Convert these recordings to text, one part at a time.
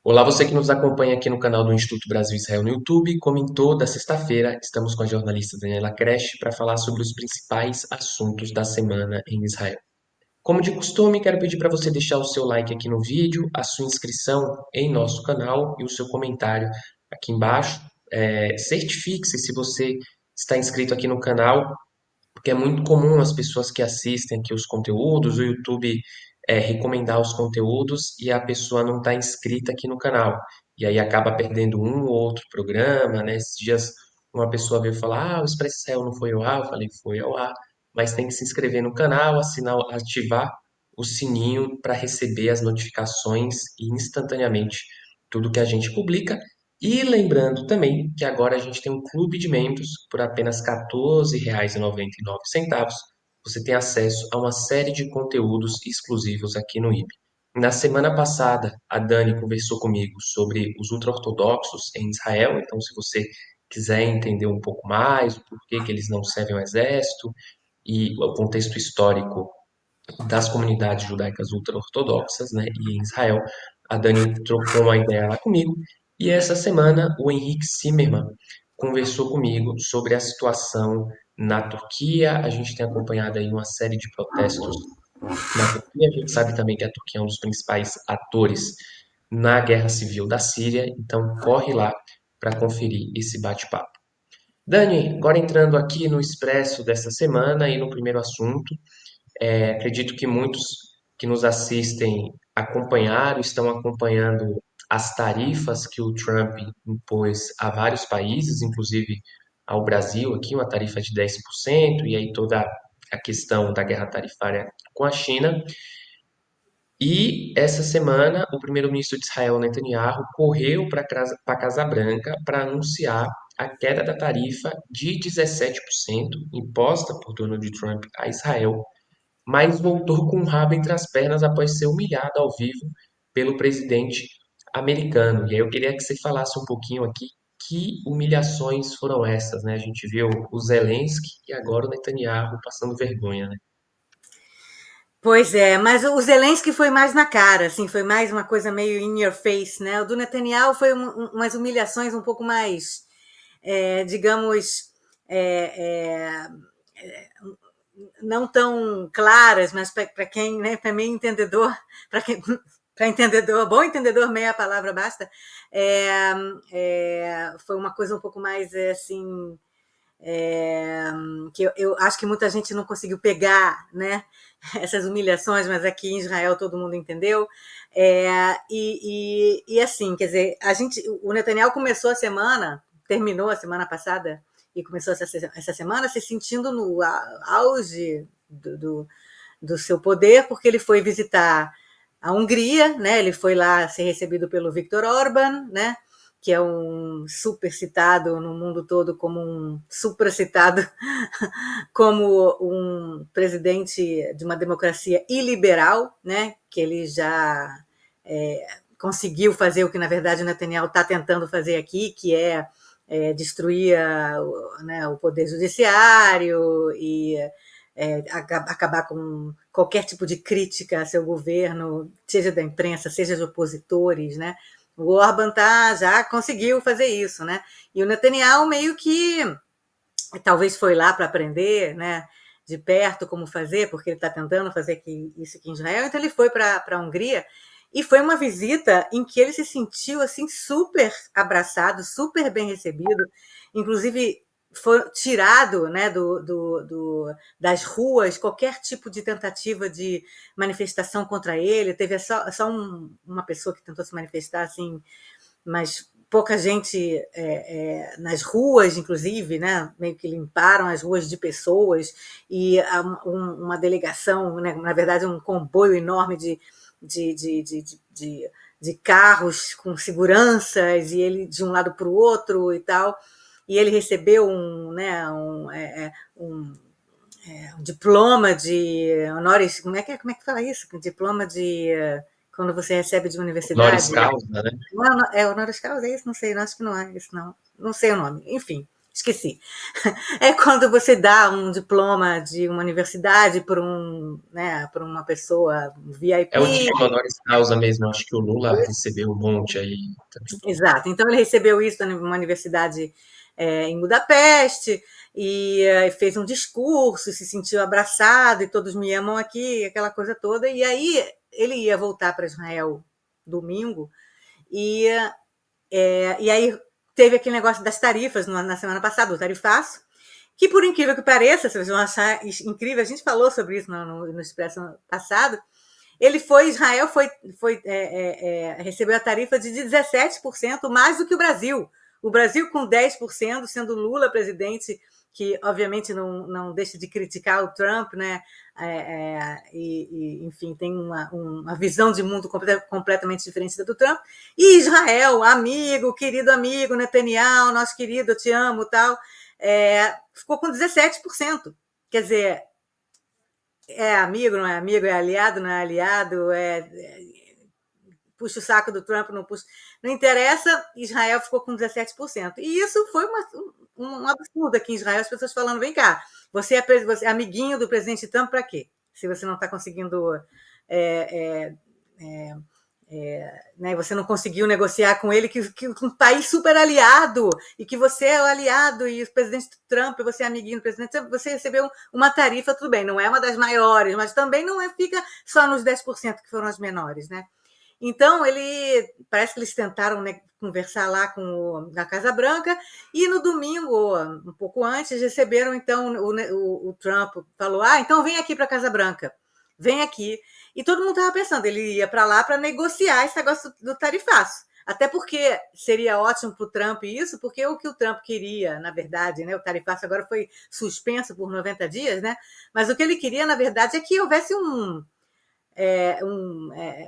Olá, você que nos acompanha aqui no canal do Instituto Brasil Israel no YouTube. Como em toda sexta-feira, estamos com a jornalista Daniela Kresh para falar sobre os principais assuntos da semana em Israel. Como de costume, quero pedir para você deixar o seu like aqui no vídeo, a sua inscrição em nosso canal e o seu comentário aqui embaixo. Certifique-se se você está inscrito aqui no canal, porque é muito comum as pessoas que assistem aqui os conteúdos, o YouTube recomendar os conteúdos e a pessoa não está inscrita aqui no canal. E aí acaba perdendo um ou outro programa, né? Esses dias uma pessoa veio falar, o Expresso Israel não foi ao ar, eu falei, foi ao ar, mas tem que se inscrever no canal, assinar, ativar o sininho para receber as notificações e instantaneamente tudo que a gente publica. E lembrando também que agora a gente tem um clube de membros por apenas R$ 14,99. Você tem acesso a uma série de conteúdos exclusivos aqui no IB. Na semana passada, a Dani conversou comigo sobre os ultra-ortodoxos em Israel. Então, se você quiser entender um pouco mais o porquê que eles não servem ao exército e o contexto histórico das comunidades judaicas ultra-ortodoxas, né, e em Israel, a Dani trocou uma ideia lá comigo, e essa semana o Henrique Zimmermann conversou comigo sobre a situação na Turquia. A gente tem acompanhado aí uma série de protestos na Turquia. A gente sabe também que a Turquia é um dos principais atores na guerra civil da Síria, então corre lá para conferir esse bate-papo. Dani, agora entrando aqui no expresso dessa semana e no primeiro assunto, acredito que muitos que nos assistem acompanharam, estão acompanhando as tarifas que o Trump impôs a vários países, inclusive ao Brasil, aqui uma tarifa de 10%, e aí toda a questão da guerra tarifária com a China. E essa semana, o primeiro-ministro de Israel, Netanyahu, correu para a Casa Branca para anunciar a queda da tarifa de 17% imposta por Donald Trump a Israel, mas voltou com o rabo entre as pernas após ser humilhado ao vivo pelo presidente americano. E aí eu queria que você falasse um pouquinho aqui que humilhações foram essas, né? A gente viu o Zelensky e agora o Netanyahu passando vergonha, né? Pois é, mas o Zelensky foi mais na cara, assim, foi mais uma coisa meio in your face, né? O do Netanyahu foi umas humilhações um pouco mais, digamos, é, é, não tão claras, mas para quem, né, para mim entendedor, para quem, para entendedor, bom entendedor, meia palavra basta, foi uma coisa um pouco mais assim, é, que eu acho que muita gente não conseguiu pegar, né, essas humilhações, mas aqui em Israel todo mundo entendeu. E assim, quer dizer, o Netanyahu começou a semana, terminou a semana passada e começou essa semana se sentindo no auge do seu poder, porque ele foi visitar a Hungria, né? Ele foi lá ser recebido pelo Viktor Orban, né? Que é um super citado no mundo todo como um supracitado como um presidente de uma democracia iliberal, né? Que ele já conseguiu fazer o que na verdade o Netanyahu está tentando fazer aqui, que destruir né, o poder judiciário e acabar com qualquer tipo de crítica a seu governo, seja da imprensa, seja de opositores, né? O Orban já conseguiu fazer isso, né? E o Netanyahu meio que talvez foi lá para aprender, né? De perto como fazer, porque ele está tentando fazer isso aqui em Israel. Então ele foi para a Hungria e foi uma visita em que ele se sentiu assim super abraçado, super bem recebido, inclusive foi tirado, né, das ruas qualquer tipo de tentativa de manifestação contra ele. Teve só uma pessoa que tentou se manifestar assim, mas pouca gente nas ruas, inclusive, né, meio que limparam as ruas de pessoas e uma delegação, né, na verdade um comboio enorme de, de, de, de, de de carros com seguranças e ele de um lado para o outro e tal, e ele recebeu um diploma de honores, como é que fala isso? Um diploma de quando você recebe de uma Honoris universidade. causa, né? Não é honoris causa, é isso? Não sei, acho que não é isso, não. Não sei o nome. Enfim, Esqueci. É quando você dá um diploma de uma universidade para né, para uma pessoa É o VIP. título honoris causa mesmo, acho que o Lula recebeu um monte aí também. Exato. Então ele recebeu isso numa universidade em Budapeste e fez um discurso, se sentiu abraçado e todos me amam aqui, aquela coisa toda. E aí ele ia voltar para Israel domingo e, e aí teve aquele negócio das tarifas na semana passada, o tarifaço, que por incrível que pareça, vocês vão achar incrível, a gente falou sobre isso no Expresso passado, ele foi, Israel recebeu a tarifa de 17% mais do que o Brasil. O Brasil com 10%, sendo Lula presidente, que obviamente não deixa de criticar o Trump, né? Enfim, tem uma visão de mundo completamente diferente da do Trump. E Israel, amigo, querido amigo, Netanyahu, nosso querido, eu te amo, tal, ficou com 17%. Quer dizer, é amigo, não é amigo, é aliado, não é aliado, puxa o saco do Trump, não puxa. Não interessa, Israel ficou com 17%. E isso foi um absurdo aqui em Israel, as pessoas falando: vem cá, você é amiguinho do presidente Trump para quê? Se você não está conseguindo. É, é, né, você não conseguiu negociar com ele, que um país super aliado, e que você é o aliado, e o presidente Trump, você é amiguinho do presidente Trump, você recebeu uma tarifa, tudo bem, não é uma das maiores, mas também não fica só nos 10% que foram as menores, né? Então, parece que eles tentaram, né, conversar lá na Casa Branca, e no domingo, um pouco antes, receberam, então, o Trump falou: então vem aqui para a Casa Branca, vem aqui. E todo mundo estava pensando, ele ia para lá para negociar esse negócio do tarifaço. Até porque seria ótimo para o Trump isso, porque o que o Trump queria, na verdade, né, o tarifaço agora foi suspenso por 90 dias, né, mas o que ele queria, na verdade, é que houvesse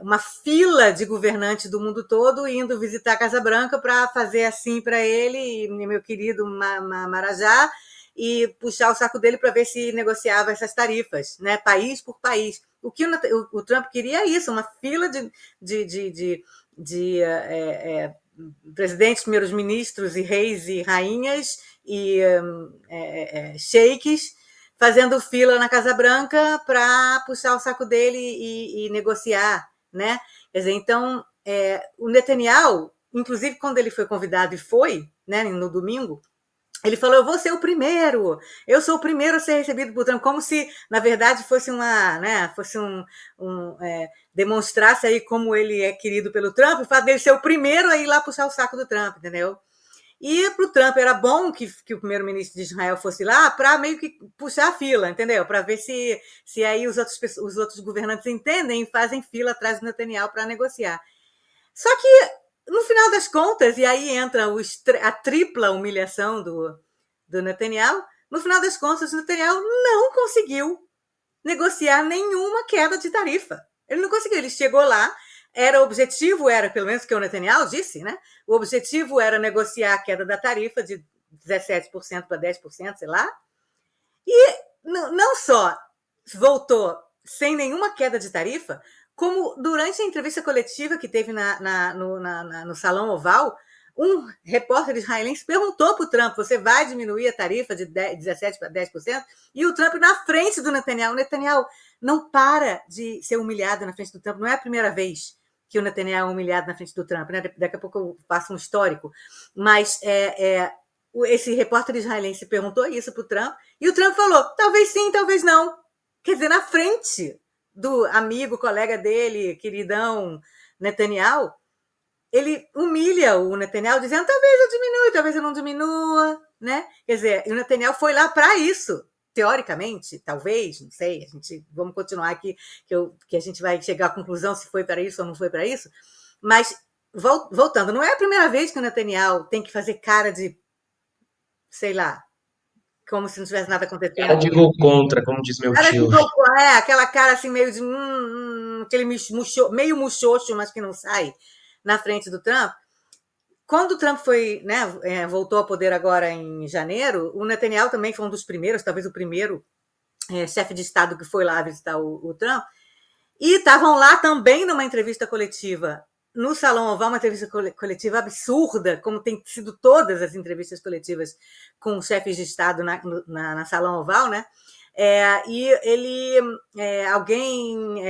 uma fila de governantes do mundo todo indo visitar a Casa Branca para fazer assim para ele, meu querido Marajá, e puxar o saco dele para ver se negociava essas tarifas, né, país por país. O que o Trump queria é isso, uma fila de presidentes, primeiros ministros e reis e rainhas e sheiks fazendo fila na Casa Branca para puxar o saco dele e negociar, né? Quer dizer, então, o Netanyahu, inclusive quando ele foi convidado e foi, né, no domingo, ele falou: eu vou ser o primeiro, eu sou o primeiro a ser recebido por Trump, como se, na verdade, fosse demonstrasse aí como ele é querido pelo Trump, o fato dele ser o primeiro a ir lá puxar o saco do Trump, entendeu? E para o Trump era bom que o primeiro-ministro de Israel fosse lá para meio que puxar a fila, entendeu? Para ver se aí os outros governantes entendem e fazem fila atrás do Netanyahu para negociar. Só que, no final das contas, e aí entra a tripla humilhação do Netanyahu, no final das contas, o Netanyahu não conseguiu negociar nenhuma queda de tarifa. Ele não conseguiu, ele chegou lá, o objetivo era, pelo menos que o Netanyahu disse, né? O objetivo era negociar a queda da tarifa de 17% para 10%, sei lá. E não só voltou sem nenhuma queda de tarifa, como durante a entrevista coletiva que teve no Salão Oval, um repórter israelense perguntou para o Trump: você vai diminuir a tarifa de 17% para 10%? E o Trump na frente do Netanyahu. O Netanyahu não para de ser humilhado na frente do Trump. Não é a primeira vez que o Netanyahu é humilhado na frente do Trump, né? Daqui a pouco eu faço um histórico. Mas esse repórter israelense perguntou isso para o Trump, e o Trump falou: talvez sim, talvez não. Quer dizer, na frente do amigo, colega dele, queridão Netanyahu, ele humilha o Netanyahu dizendo: talvez eu diminua, talvez eu não diminua, né? Quer dizer, o Netanyahu foi lá para isso, teoricamente, talvez, não sei, vamos continuar aqui, que a gente vai chegar à conclusão se foi para isso ou não foi para isso, mas voltando, não é a primeira vez que o Netanyahu tem que fazer cara de, sei lá, como se não tivesse nada Cara acontecendo. de gol contra, como diz meu Cara de tio. aquela cara assim, meio de aquele meio muxoxo, mas que não sai na frente do Trump. Quando o Trump foi, né, voltou ao poder agora em janeiro, o Netanyahu também foi um dos primeiros, talvez o primeiro chefe de Estado que foi lá visitar o Trump, e estavam lá também numa entrevista coletiva no Salão Oval, uma entrevista coletiva absurda, como tem sido todas as entrevistas coletivas com chefes de Estado na Salão Oval, né? E alguém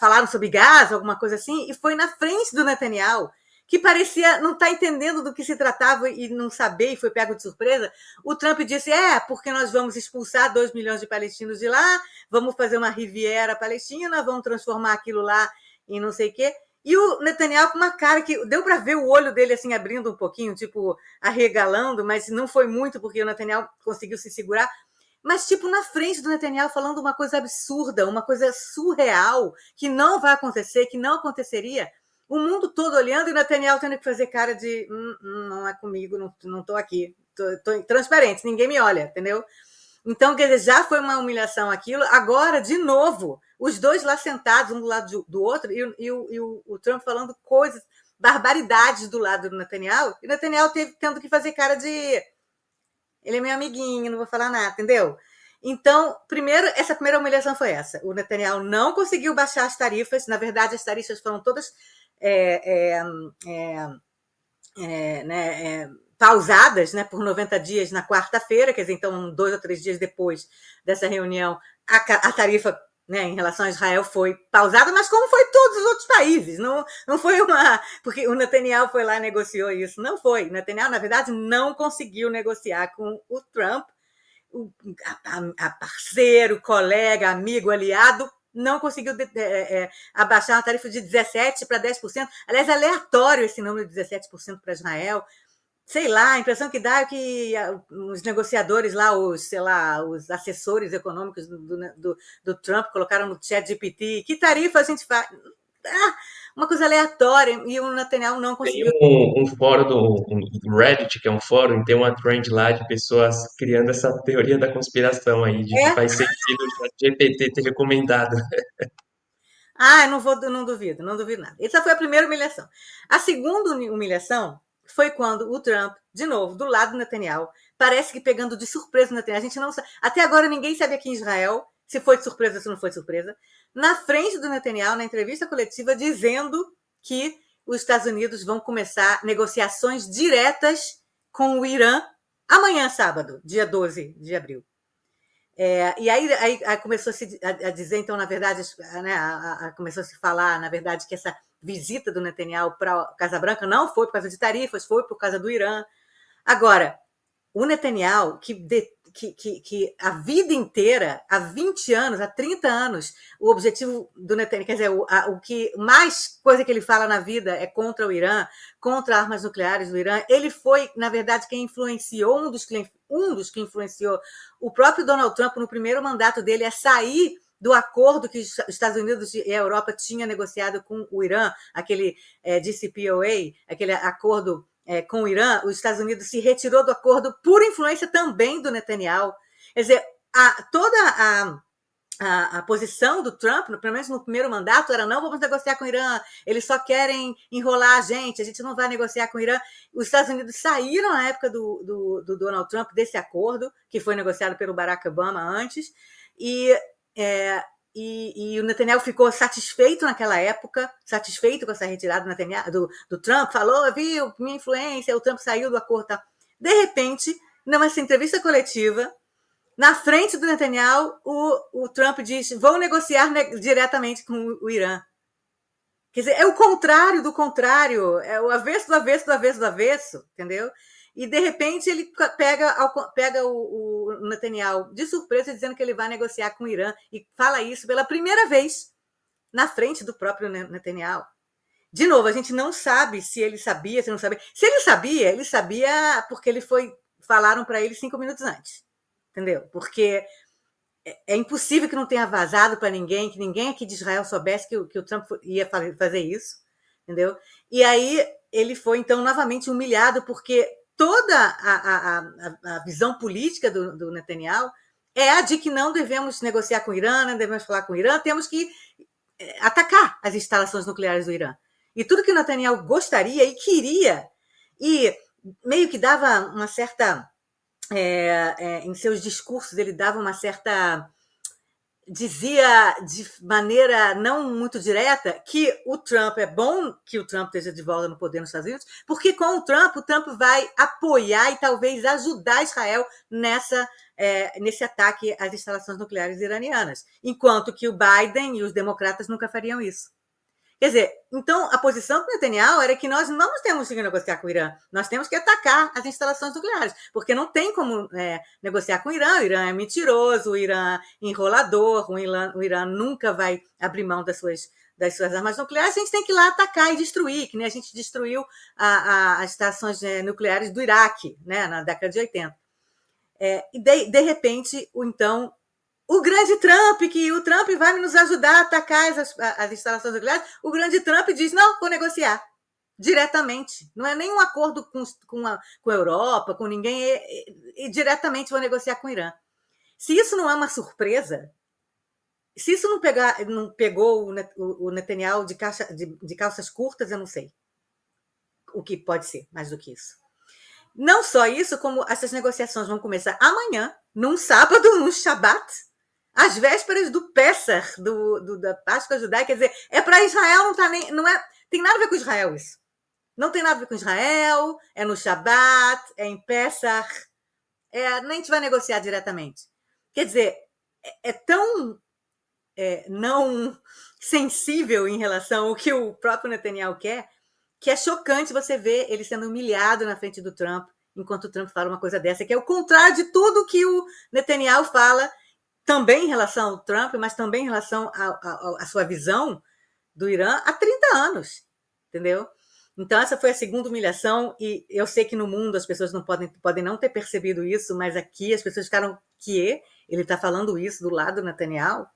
falaram sobre gás, alguma coisa assim, e foi na frente do Netanyahu, que parecia não estar entendendo do que se tratava e não saber, e foi pego de surpresa. O Trump disse, porque nós vamos expulsar 2 milhões de palestinos de lá, vamos fazer uma Riviera Palestina, vamos transformar aquilo lá em não sei o quê. E o Netanyahu com uma cara que deu para ver o olho dele assim abrindo um pouquinho, tipo arregalando, mas não foi muito porque o Netanyahu conseguiu se segurar. Mas tipo na frente do Netanyahu falando uma coisa absurda, uma coisa surreal que não vai acontecer, que não aconteceria. O mundo todo olhando e o Netanyahu tendo que fazer cara de não é comigo, não estou aqui, estou transparente, ninguém me olha, entendeu? Então, quer dizer, já foi uma humilhação aquilo. Agora, de novo, os dois lá sentados, um do lado do outro, e o Trump falando coisas, barbaridades do lado do Netanyahu, e o Netanyahu tendo que fazer cara de ele é meu amiguinho, não vou falar nada, entendeu? Então, essa primeira humilhação foi essa. O Netanyahu não conseguiu baixar as tarifas, na verdade, as tarifas foram todas pausadas, né, por 90 dias na quarta-feira, quer dizer, então 2 ou 3 dias depois dessa reunião, a tarifa, né, em relação a Israel foi pausada, mas como foi todos os outros países, não foi porque o Netanyahu foi lá e negociou isso, não foi. O Netanyahu, na verdade, não conseguiu negociar com o Trump, a parceiro, colega, amigo, aliado, não conseguiu abaixar uma tarifa de 17% para 10%. Aliás, é aleatório esse número de 17% para Israel. Sei lá, a impressão que dá é que os negociadores lá, os assessores econômicos do Trump colocaram no chat GPT, que tarifa a gente faz? Uma coisa aleatória, e o Netanyahu não Tem conseguiu. um fórum do Reddit, que é um fórum, e tem uma trend lá de pessoas criando essa teoria da conspiração aí, de que É? faz sentido o ChatGPT ter recomendado. Não duvido, não duvido nada. Essa foi a primeira humilhação. A segunda humilhação foi quando o Trump, de novo, do lado do Netanyahu, parece que pegando de surpresa o Netanyahu. A gente não sabe, até agora ninguém sabe aqui em Israel se foi de surpresa ou se não foi de surpresa. Na frente do Netanyahu, na entrevista coletiva, dizendo que os Estados Unidos vão começar negociações diretas com o Irã amanhã, sábado, dia 12 de abril. E aí começou a dizer, então, na verdade, né, começou a se falar, na verdade, que essa visita do Netanyahu para a Casa Branca não foi por causa de tarifas, foi por causa do Irã. Agora, o Netanyahu, que a vida inteira, há 20 anos, há 30 anos, o objetivo do Netanyahu, quer dizer, o que mais coisa que ele fala na vida é contra o Irã, contra armas nucleares do Irã. Ele foi, na verdade, quem influenciou, um dos que influenciou o próprio Donald Trump no primeiro mandato dele a sair do acordo que os Estados Unidos e a Europa tinham negociado com o Irã, aquele DCPOA, aquele acordo com o Irã. Os Estados Unidos se retirou do acordo por influência também do Netanyahu. Quer dizer, toda a posição do Trump, pelo menos no primeiro mandato, era não vamos negociar com o Irã, eles só querem enrolar a gente não vai negociar com o Irã. Os Estados Unidos saíram na época do Donald Trump desse acordo, que foi negociado pelo Barack Obama antes, e, é, e o Netanyahu ficou satisfeito naquela época, satisfeito com essa retirada do Trump, falou, viu, minha influência, o Trump saiu do acordo. Tá. De repente, nessa entrevista coletiva, na frente do Netanyahu, o Trump diz: vão negociar diretamente com o Irã. Quer dizer, é o contrário do contrário, é o avesso do avesso do avesso do avesso, entendeu? E de repente ele pega o Netanyahu de surpresa, dizendo que ele vai negociar com o Irã, e fala isso pela primeira vez na frente do próprio Netanyahu. De novo, a gente não sabe se ele sabia, se não sabia. Se ele sabia porque falaram para ele 5 minutos antes. Entendeu? Porque é impossível que não tenha vazado para ninguém, que ninguém aqui de Israel soubesse que o Trump ia fazer isso, entendeu? E aí ele foi, então, novamente humilhado, porque toda a visão política do Netanyahu é a de que não devemos negociar com o Irã, não devemos falar com o Irã, temos que atacar as instalações nucleares do Irã. E tudo que o Netanyahu gostaria e queria, e meio que dava uma certa em seus discursos ele dava uma certa dizia de maneira não muito direta que o Trump é bom que o Trump esteja de volta no poder nos Estados Unidos, porque com o Trump vai apoiar e talvez ajudar Israel nesse ataque às instalações nucleares iranianas, enquanto que o Biden e os democratas nunca fariam isso. Quer dizer, então a posição do Netanyahu era que nós não temos que negociar com o Irã, nós temos que atacar as instalações nucleares, porque não tem como negociar com o Irã é mentiroso, o Irã é enrolador, o Irã nunca vai abrir mão das suas armas nucleares, a gente tem que ir lá atacar e destruir, que nem a gente destruiu as estações nucleares do Iraque, né, na década de 80. E de repente, então, o grande Trump, que o Trump vai nos ajudar a atacar as instalações nucleares, o grande Trump diz, não, vou negociar diretamente. Não é nenhum acordo com a Europa, com ninguém, e diretamente vou negociar com o Irã. Se isso não é uma surpresa, se isso não pegou o Netanyahu de calças curtas, eu não sei o que pode ser mais do que isso. Não só isso, como essas negociações vão começar amanhã, num sábado, num Shabat, às vésperas do Pessah, da Páscoa judaica. Quer dizer, para Israel, tem nada a ver com Israel isso. Não tem nada a ver com Israel, é no Shabat, é em Pessah, nem a gente vai negociar diretamente. Quer dizer, é tão não sensível em relação ao que o próprio Netanyahu quer, que é chocante você ver ele sendo humilhado na frente do Trump, enquanto o Trump fala uma coisa dessa, que é o contrário de tudo que o Netanyahu fala, também em relação ao Trump, mas também em relação à sua visão do Irã há 30 anos, entendeu? Então, essa foi a segunda humilhação, e eu sei que no mundo as pessoas não podem não ter percebido isso, mas aqui as pessoas ficaram que ele está falando isso do lado do Netanyahu.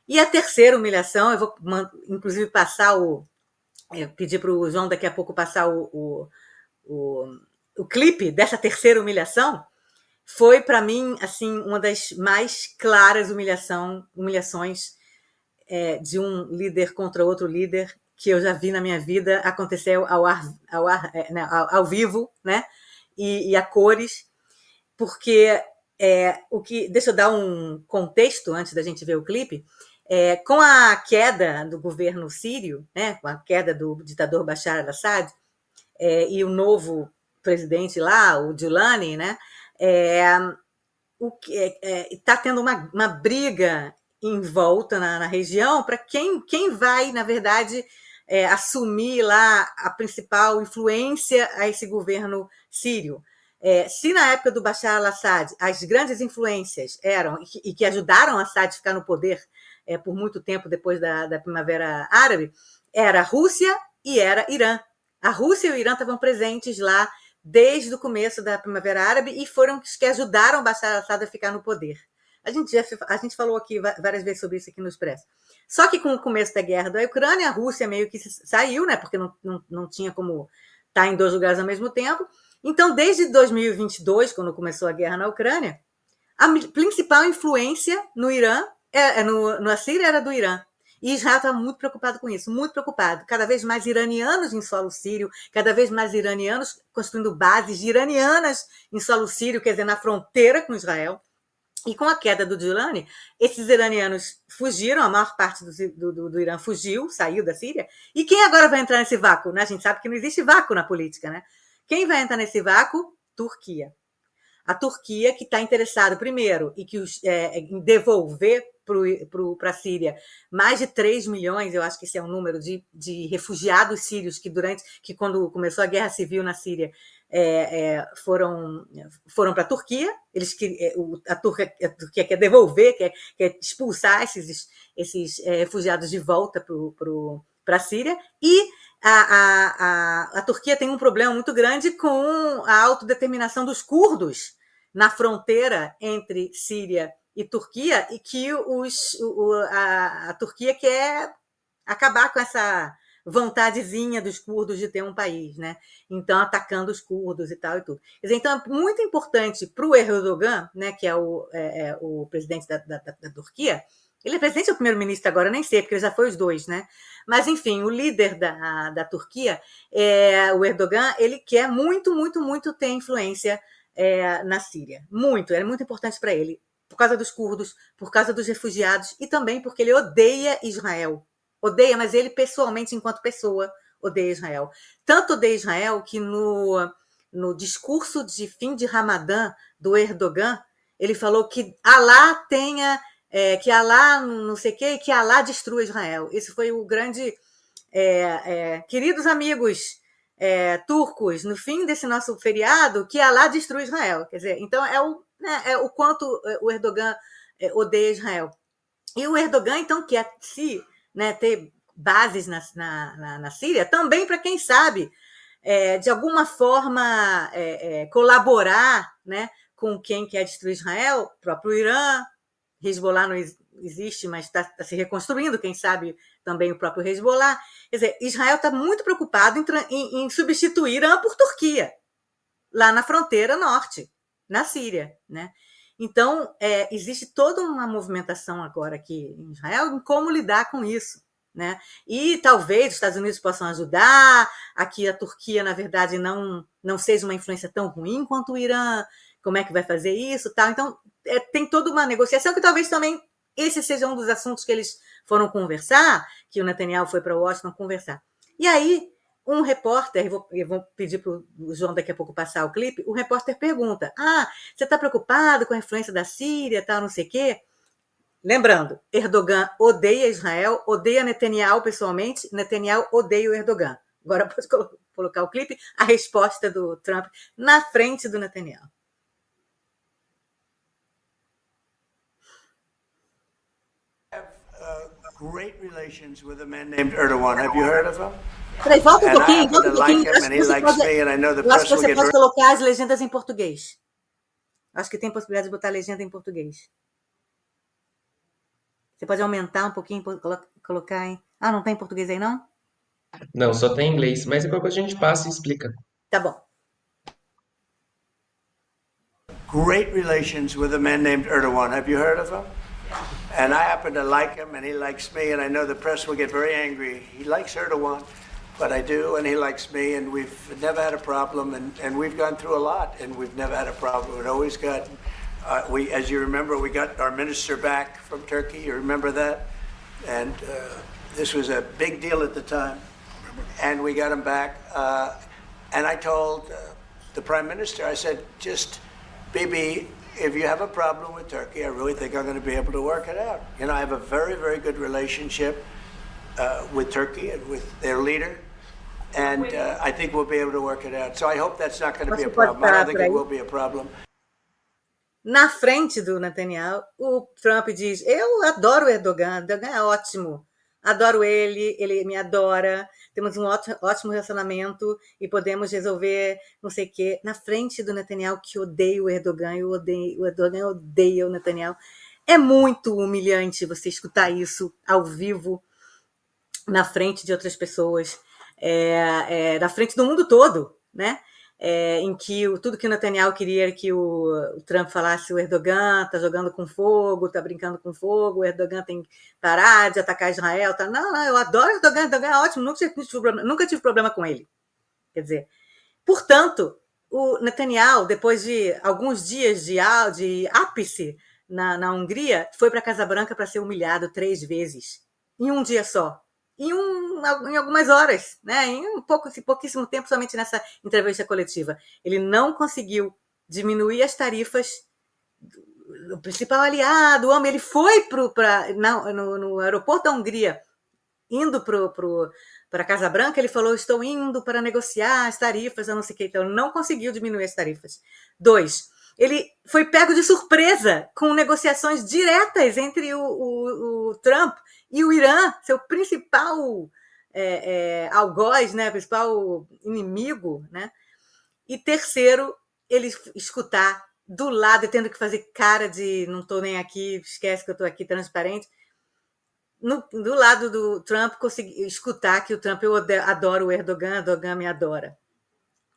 E a terceira humilhação, eu vou inclusive passar pedir para o João daqui a pouco passar o clipe dessa terceira humilhação, foi para mim assim uma das mais claras humilhações de um líder contra outro líder que eu já vi na minha vida acontecer ao vivo, né? E a cores, porque deixa eu dar um contexto antes da gente ver o clipe. Com a queda do governo sírio, né, com a queda do ditador Bashar al-Assad, e o novo presidente lá, o Giuliani, né, está tendo uma briga em volta na região para quem vai, na verdade, assumir lá a principal influência a esse governo sírio. Se na época do Bashar al-Assad as grandes influências eram, e que ajudaram Assad a ficar no poder por muito tempo depois da Primavera Árabe, era a Rússia e era Irã. A Rússia e o Irã estavam presentes lá desde o começo da Primavera Árabe e foram os que ajudaram Bashar al-Assad a ficar no poder. A gente falou aqui várias vezes sobre isso aqui no Expresso. Só que com o começo da guerra da Ucrânia, a Rússia meio que saiu, né, porque não tinha como estar em dois lugares ao mesmo tempo. Então, desde 2022, quando começou a guerra na Ucrânia, a principal influência no Irã, na Síria, era do Irã. E Israel estava muito preocupado com isso, muito preocupado. Cada vez mais iranianos em solo sírio, cada vez mais iranianos construindo bases iranianas em solo sírio, quer dizer, na fronteira com Israel. E com a queda do Giuliani, esses iranianos fugiram, a maior parte do Irã fugiu, saiu da Síria. E quem agora vai entrar nesse vácuo? Né? A gente sabe que não existe vácuo na política, né? Quem vai entrar nesse vácuo? Turquia. A Turquia, que está interessada, primeiro, em devolver para a Síria mais de 3 milhões, eu acho que esse é o número, de refugiados sírios que quando começou a guerra civil na Síria, foram para a Turquia. A Turquia quer devolver, quer expulsar esses refugiados de volta para a Síria. E a Turquia tem um problema muito grande com a autodeterminação dos curdos na fronteira entre Síria e Turquia, e que a Turquia quer acabar com essa vontadezinha dos curdos de ter um país, né? Então, atacando os curdos e tal e tudo. Quer dizer, então, é muito importante para o Erdogan, né, que é o presidente da Turquia. Ele é presidente ou primeiro-ministro agora? Eu nem sei, porque ele já foi os dois, né? Mas, enfim, o líder da Turquia, o Erdogan, ele quer muito, muito, muito ter influência na Síria. Muito, é muito importante para ele. por causa dos curdos, por causa dos refugiados e também porque ele odeia Israel. Odeia, mas ele pessoalmente, enquanto pessoa, odeia Israel. Tanto odeia Israel que no discurso de fim de Ramadã do Erdogan, ele falou que Alá tenha, que Alá não sei o quê, que Alá destrua Israel. Esse foi o grande... queridos amigos turcos, no fim desse nosso feriado, que Alá destrua Israel. Quer dizer, então é o quanto o Erdogan odeia Israel. E o Erdogan, então, quer ter bases na Síria, também para quem sabe, de alguma forma, colaborar, né, com quem quer destruir Israel, o próprio Irã. Hezbollah não existe, mas está se reconstruindo, quem sabe também o próprio Hezbollah. Quer dizer, Israel está muito preocupado em substituir Irã por Turquia, lá na fronteira norte, na Síria, né? Então, existe toda uma movimentação agora aqui em Israel em como lidar com isso, né? E talvez os Estados Unidos possam ajudar, aqui a Turquia, na verdade, não seja uma influência tão ruim quanto o Irã, como é que vai fazer isso, tal. Então, tem toda uma negociação que talvez também esse seja um dos assuntos que eles foram conversar, que o Netanyahu foi para Washington conversar. E aí, um repórter, eu vou pedir para o João daqui a pouco passar o clipe, o repórter pergunta, você está preocupado com a influência da Síria, tal, não sei o quê? Lembrando, Erdogan odeia Israel, odeia Netanyahu pessoalmente, Netanyahu odeia o Erdogan. Agora pode colocar o clipe, a resposta do Trump na frente do Netanyahu. Great relations with a man named Erdogan. Have you heard of him? Peraí, volta um pouquinho, volta um pouquinho. Eu acho que você pode colocar as legendas em português. Acho que tem possibilidade de botar a legenda em português. Você pode aumentar um pouquinho, colocar em... não tem em português aí, não? Não, só tem inglês, mas qualquer coisa a gente passa e explica. Tá bom. Great relations with a man named Erdogan. Have you heard of him? And I happen to like him, and he likes me, and I know the press will get very angry. He likes Erdogan, but I do, and he likes me, and we've never had a problem, and we've gone through a lot, and we've never had a problem. We've always got, as you remember, we got our minister back from Turkey. You remember that? And this was a big deal at the time, and we got him back. And I told the prime minister, I said, just, Bibi, if you have a problem with Turkey, I really think I'm going to be able to work it out. You know, I have a very, very good relationship with Turkey and with their leader, and I think we'll be able to work it out. So I hope that's not going to be a problem. I don't think it will be a problem. Na frente do Netanyahu, o Trump diz, eu adoro o Erdogan, Erdogan é ótimo, adoro ele me adora, temos um ótimo relacionamento e podemos resolver não sei o quê. Na frente do Netanyahu, que odeia o Erdogan, o Erdogan odeia o Netanyahu. É muito humilhante você escutar isso ao vivo, na frente de outras pessoas, na frente do mundo todo, né? Em que tudo que o Netanyahu queria era que o Trump falasse: o Erdogan está jogando com fogo, está brincando com fogo, o Erdogan tem que parar de atacar Israel. Tá? Não, eu adoro o Erdogan, é ótimo, nunca tive problema com ele. Quer dizer, portanto, o Netanyahu, depois de alguns dias de ápice na Hungria, foi para a Casa Branca para ser humilhado 3 vezes, em um dia só. Em algumas horas, né? Em pouquíssimo tempo, somente nessa entrevista coletiva. Ele não conseguiu diminuir as tarifas do principal aliado, o homem. Ele foi no aeroporto da Hungria, indo para a Casa Branca, ele falou: estou indo para negociar as tarifas, eu não sei o que. Então, não conseguiu diminuir as tarifas. 2, ele foi pego de surpresa com negociações diretas entre o Trump e o Irã, seu principal algoz, né, principal inimigo, né? E 3, ele escutar do lado, tendo que fazer cara de não estou nem aqui, esquece que eu estou aqui, transparente. Do lado do Trump, conseguir escutar que o Trump, eu adoro o Erdogan me adora.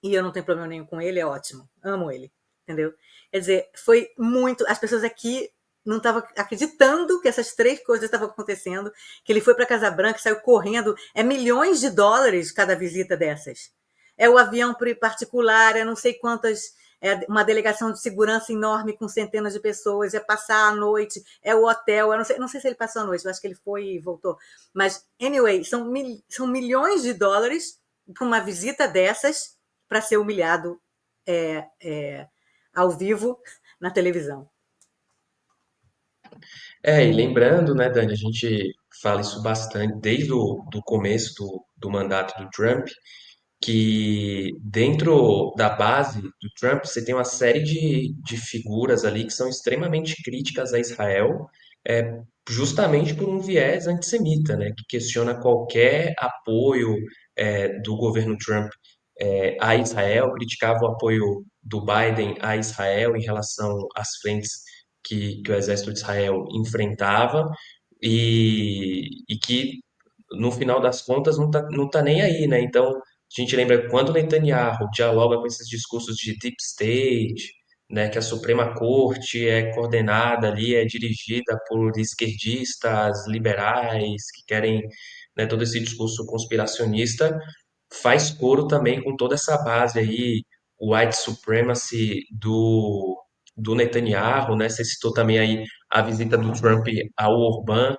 E eu não tenho problema nenhum com ele, é ótimo, amo ele, entendeu? Quer dizer, foi muito... As pessoas aqui não estavam acreditando que essas 3 coisas estavam acontecendo, que ele foi para a Casa Branca, saiu correndo, $milhões cada visita dessas. É o avião particular, é não sei quantas é uma delegação de segurança enorme com centenas de pessoas, é passar a noite, é o hotel, eu não sei se ele passou a noite, eu acho que ele foi e voltou. Mas, anyway, são milhões de dólares para uma visita dessas para ser humilhado ao vivo na televisão. E lembrando, né, Dani, a gente fala isso bastante desde o do começo do mandato do Trump, que dentro da base do Trump você tem uma série de figuras ali que são extremamente críticas a Israel, justamente por um viés antissemita, né, que questiona qualquer apoio do governo Trump a Israel, criticava o apoio do Biden a Israel em relação às frentes que o exército de Israel enfrentava e que no final das contas não tá nem aí, né? Então, a gente lembra quando Netanyahu dialoga com esses discursos de deep state, né, que a Suprema Corte é coordenada ali, é dirigida por esquerdistas, liberais, que querem, né, todo esse discurso conspiracionista, faz coro também com toda essa base aí, o white supremacy do Netanyahu, né? Você citou também aí a visita do Trump ao Orbán,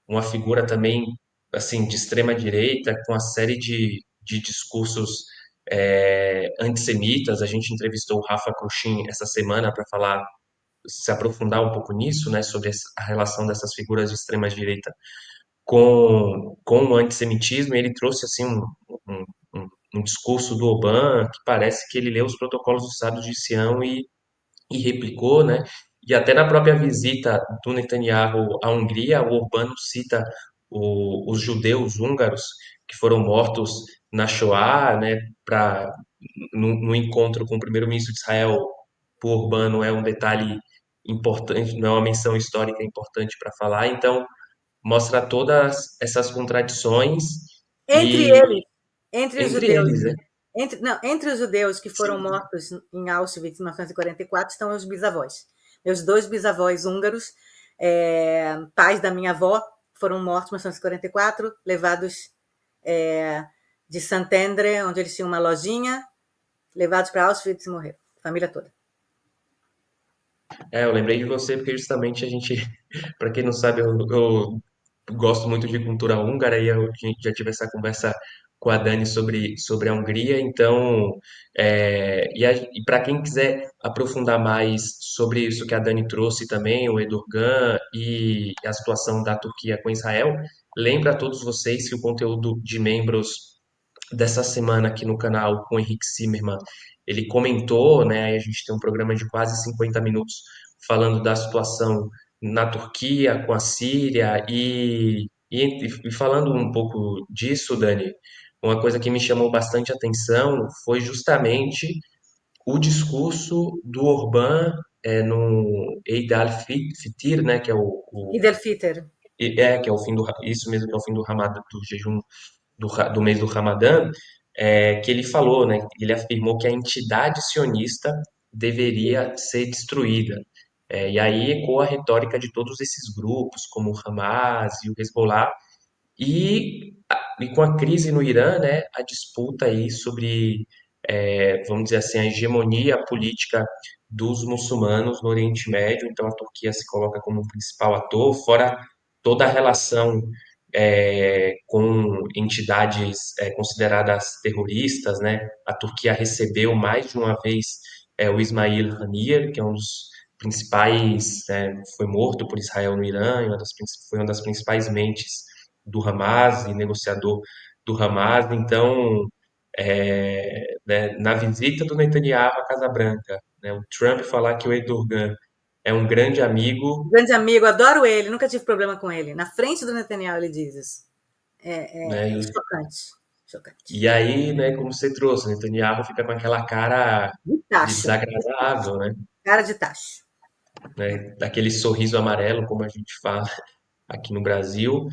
uma figura também assim de extrema direita, com uma série de discursos antissemitas. A gente entrevistou o Rafa Krushin essa semana para falar, se aprofundar um pouco nisso, né, sobre a relação dessas figuras de extrema direita com o antissemitismo. E ele trouxe assim um, um discurso do Orbán que parece que ele leu os protocolos dos Sábios de Sião e replicou, né? E até na própria visita do Netanyahu à Hungria, o Orbán cita os judeus húngaros que foram mortos na Shoah, né? No encontro com o primeiro-ministro de Israel, o Orbán não é um detalhe importante, não é uma menção histórica importante para falar. Então, mostra todas essas contradições Entre e eles, entre os entre judeus, eles, né? entre os judeus que foram Sim. mortos em Auschwitz em 1944 estão os bisavós. Meus dois bisavós húngaros, pais da minha avó, foram mortos em 1944, levados de Sant'Endre, onde eles tinham uma lojinha, levados para Auschwitz e morreram. Família toda. Eu lembrei de você porque justamente a gente, para quem não sabe, eu gosto muito de cultura húngara e a gente já tive essa conversa com a Dani sobre a Hungria. Então, e para quem quiser aprofundar mais sobre isso que a Dani trouxe também, o Erdogan e a situação da Turquia com Israel, lembra a todos vocês que o conteúdo de membros dessa semana aqui no canal com o Henrique Zimmermann, ele comentou, né? Aí a gente tem um programa de quase 50 minutos falando da situação na Turquia, com a Síria e falando um pouco disso, Dani, uma coisa que me chamou bastante atenção foi justamente o discurso do Orbán no Eid al-Fitr, né, que é Idel Fitr. que é o fim isso mesmo que é o fim do Ramadã, do jejum do mês do Ramadã, que ele falou, né? Ele afirmou que a entidade sionista deveria ser destruída. E aí ecoa a retórica de todos esses grupos, como o Hamas e o Hezbollah, e com a crise no Irã, né, a disputa aí sobre, vamos dizer assim, a hegemonia política dos muçulmanos no Oriente Médio. Então a Turquia se coloca como o principal ator, fora toda a relação com entidades consideradas terroristas, né? A Turquia recebeu mais de uma vez o Ismail Haniyeh, que é um dos principais, foi morto por Israel no Irã, e foi uma das principais mentes do Hamas e negociador do Hamas. Então, né, na visita do Netanyahu à Casa Branca, né, o Trump falar que o Erdogan é um grande amigo, Grande amigo, adoro ele, nunca tive problema com ele. Na frente do Netanyahu ele diz isso. né, É chocante. e Chocante. aí, né, como você trouxe, o Netanyahu fica com aquela cara De de tacho. desagradável, Cara de tacho. né, daquele sorriso amarelo, como a gente fala aqui no Brasil.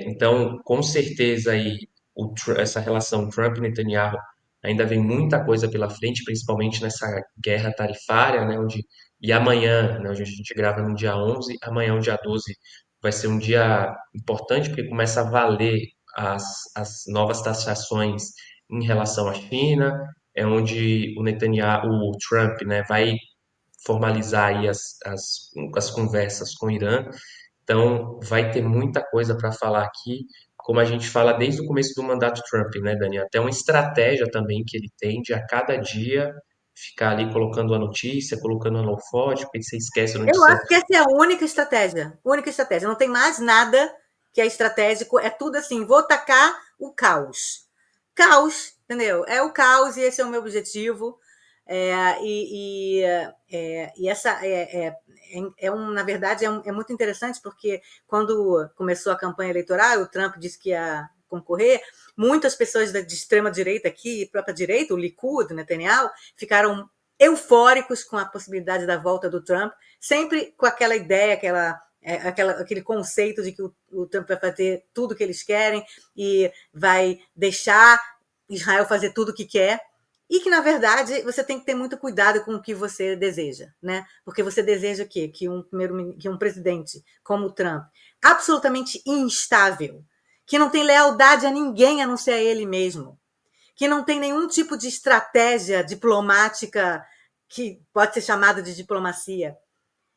Então, com certeza aí essa relação Trump-Netanyahu ainda vem muita coisa pela frente, principalmente nessa guerra tarifária, né, e amanhã, né, hoje a gente grava no dia 11, amanhã, o dia 12, vai ser um dia importante porque começa a valer as novas taxações em relação à China. é onde o Netanyahu, o Trump, né, vai formalizar aí as conversas com o Irã. Então, vai ter muita coisa para falar aqui, como a gente fala desde o começo do mandato Trump, né, Dani? Até uma estratégia também que ele tem de a cada dia ficar ali colocando a notícia, colocando a holofote, porque você esquece a Eu notícia. acho que essa é a única estratégia. Única estratégia. Não tem mais nada que é estratégico. É tudo assim, vou tacar o caos. Caos, entendeu? É o caos e esse é o meu objetivo. E essa na verdade, é muito interessante porque quando começou a campanha eleitoral, o Trump disse que ia concorrer, muitas pessoas de extrema direita aqui, própria direita, o Likud, Netanyahu, ficaram eufóricos com a possibilidade da volta do Trump, sempre com aquela ideia, aquele conceito de que o Trump vai fazer tudo o que eles querem e vai deixar Israel fazer tudo o que quer. E que, na verdade, você tem que ter muito cuidado com o que você deseja, né? Porque você deseja o quê? Que um presidente como o Trump, absolutamente instável, que não tem lealdade a ninguém a não ser a ele mesmo, que não tem nenhum tipo de estratégia diplomática que pode ser chamada de diplomacia.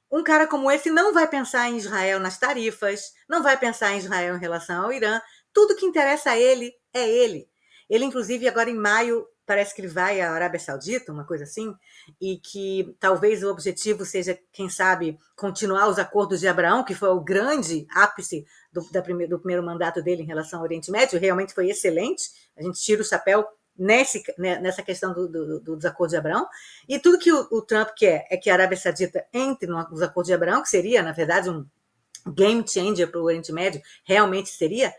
Um cara como esse não vai pensar em Israel nas tarifas, não vai pensar em Israel em relação ao Irã. Tudo que interessa a ele é ele. Ele, inclusive, agora em maio, parece que ele vai à Arábia Saudita, uma coisa assim, e que talvez o objetivo seja, quem sabe, continuar os acordos de Abraão, que foi o grande ápice do primeiro mandato dele em relação ao Oriente Médio, realmente foi excelente. A gente tira o chapéu nessa questão dos acordos de Abraão. E tudo que o Trump quer é que a Arábia Saudita entre nos acordos de Abraão, que seria, na verdade, um game changer para o Oriente Médio, realmente seria.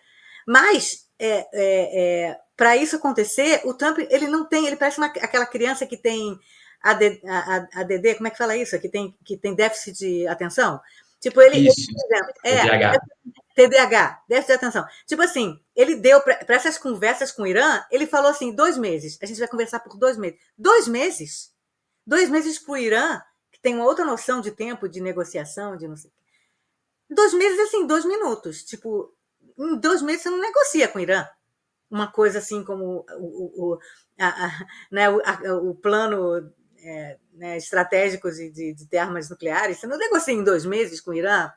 Mas, para isso acontecer, o Trump, ele parece aquela criança que tem ADD, como é que fala isso? Que tem déficit de atenção. Tipo, Isso, por exemplo, TDAH. TDAH, déficit de atenção. Tipo assim, ele deu para essas conversas com o Irã, ele falou assim: 2 meses. A gente vai conversar por 2 meses. 2 meses? 2 meses para o Irã, que tem uma outra noção de tempo de negociação, de não sei. 2 meses, assim, 2 minutos. Tipo, em 2 meses você não negocia com o Irã. Uma coisa assim como né, o plano né, estratégico de ter armas nucleares. Você não negocia em 2 meses com o Irã.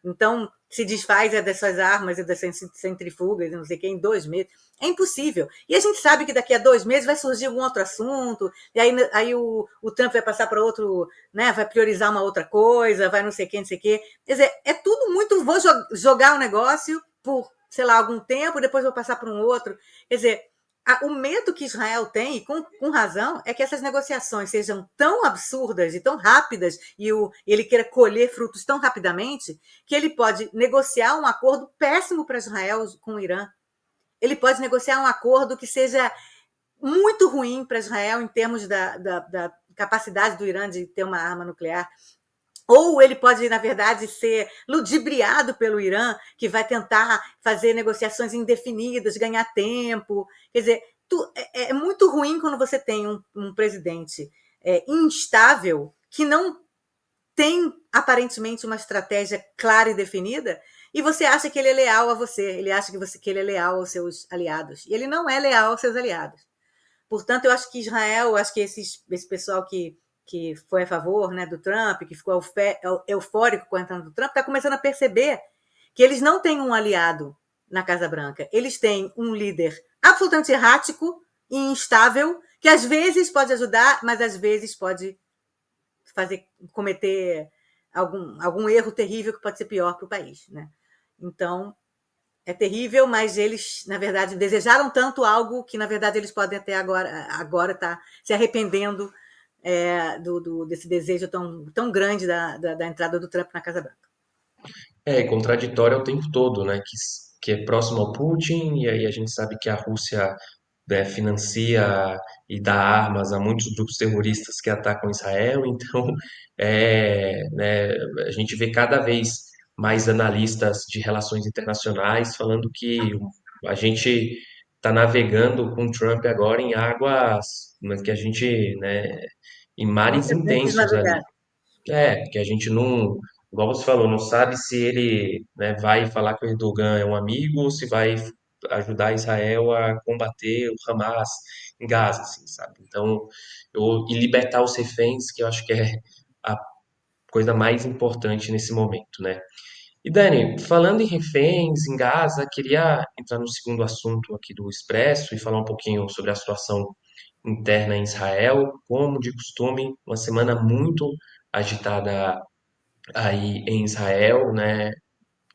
Então se desfaz dessas armas e dessas centrifugas e não sei o que em 2 meses. É impossível. E a gente sabe que daqui a 2 meses vai surgir algum outro assunto, e aí o Trump vai passar para outro, né, vai priorizar uma outra coisa, vai não sei o que, não sei o que. Quer dizer, é tudo muito, vou jogar o negócio por, sei lá, algum tempo, depois vou passar para um outro. Quer dizer, o medo que Israel tem, e com razão, é que essas negociações sejam tão absurdas e tão rápidas, e ele queira colher frutos tão rapidamente, que ele pode negociar um acordo péssimo para Israel com o Irã. Ele pode negociar um acordo que seja muito ruim para Israel em termos da capacidade do Irã de ter uma arma nuclear. Ou ele pode, na verdade, ser ludibriado pelo Irã, que vai tentar fazer negociações indefinidas, ganhar tempo. Quer dizer, é muito ruim quando você tem um presidente instável, que não tem aparentemente uma estratégia clara e definida, e você acha que ele é leal a você, ele acha que ele é leal aos seus aliados. E ele não é leal aos seus aliados. Portanto, eu acho que Israel, acho que esse pessoal que foi a favor, né, do Trump, que ficou eufórico com a entrada do Trump, está começando a perceber que eles não têm um aliado na Casa Branca. Eles têm um líder absolutamente errático e instável, que às vezes pode ajudar, mas às vezes pode cometer algum erro terrível que pode ser pior para o país, né? Então, é terrível, mas eles, na verdade, desejaram tanto algo que, na verdade, eles podem até agora estar se arrependendo desse desejo tão grande da entrada do Trump na Casa Branca. É contraditório o tempo todo, né? Que é próximo ao Putin, e aí a gente sabe que a Rússia, né, financia e dá armas a muitos grupos terroristas que atacam Israel, então né, a gente vê cada vez mais analistas de relações internacionais falando que a gente está navegando com Trump agora em águas, né, que a gente, né, em Não mares sabemos intensos ali. navegar. Que a gente não, igual você falou, não sabe se ele, né, vai falar que o Erdogan é um amigo ou se vai ajudar Israel a combater o Hamas em Gaza, assim, sabe? Então, e libertar os reféns, que eu acho que é a coisa mais importante nesse momento, né? E Dani, falando em reféns em Gaza, queria entrar no segundo assunto aqui do Expresso e falar um pouquinho sobre a situação interna em Israel. Como de costume, uma semana muito agitada aí em Israel, né?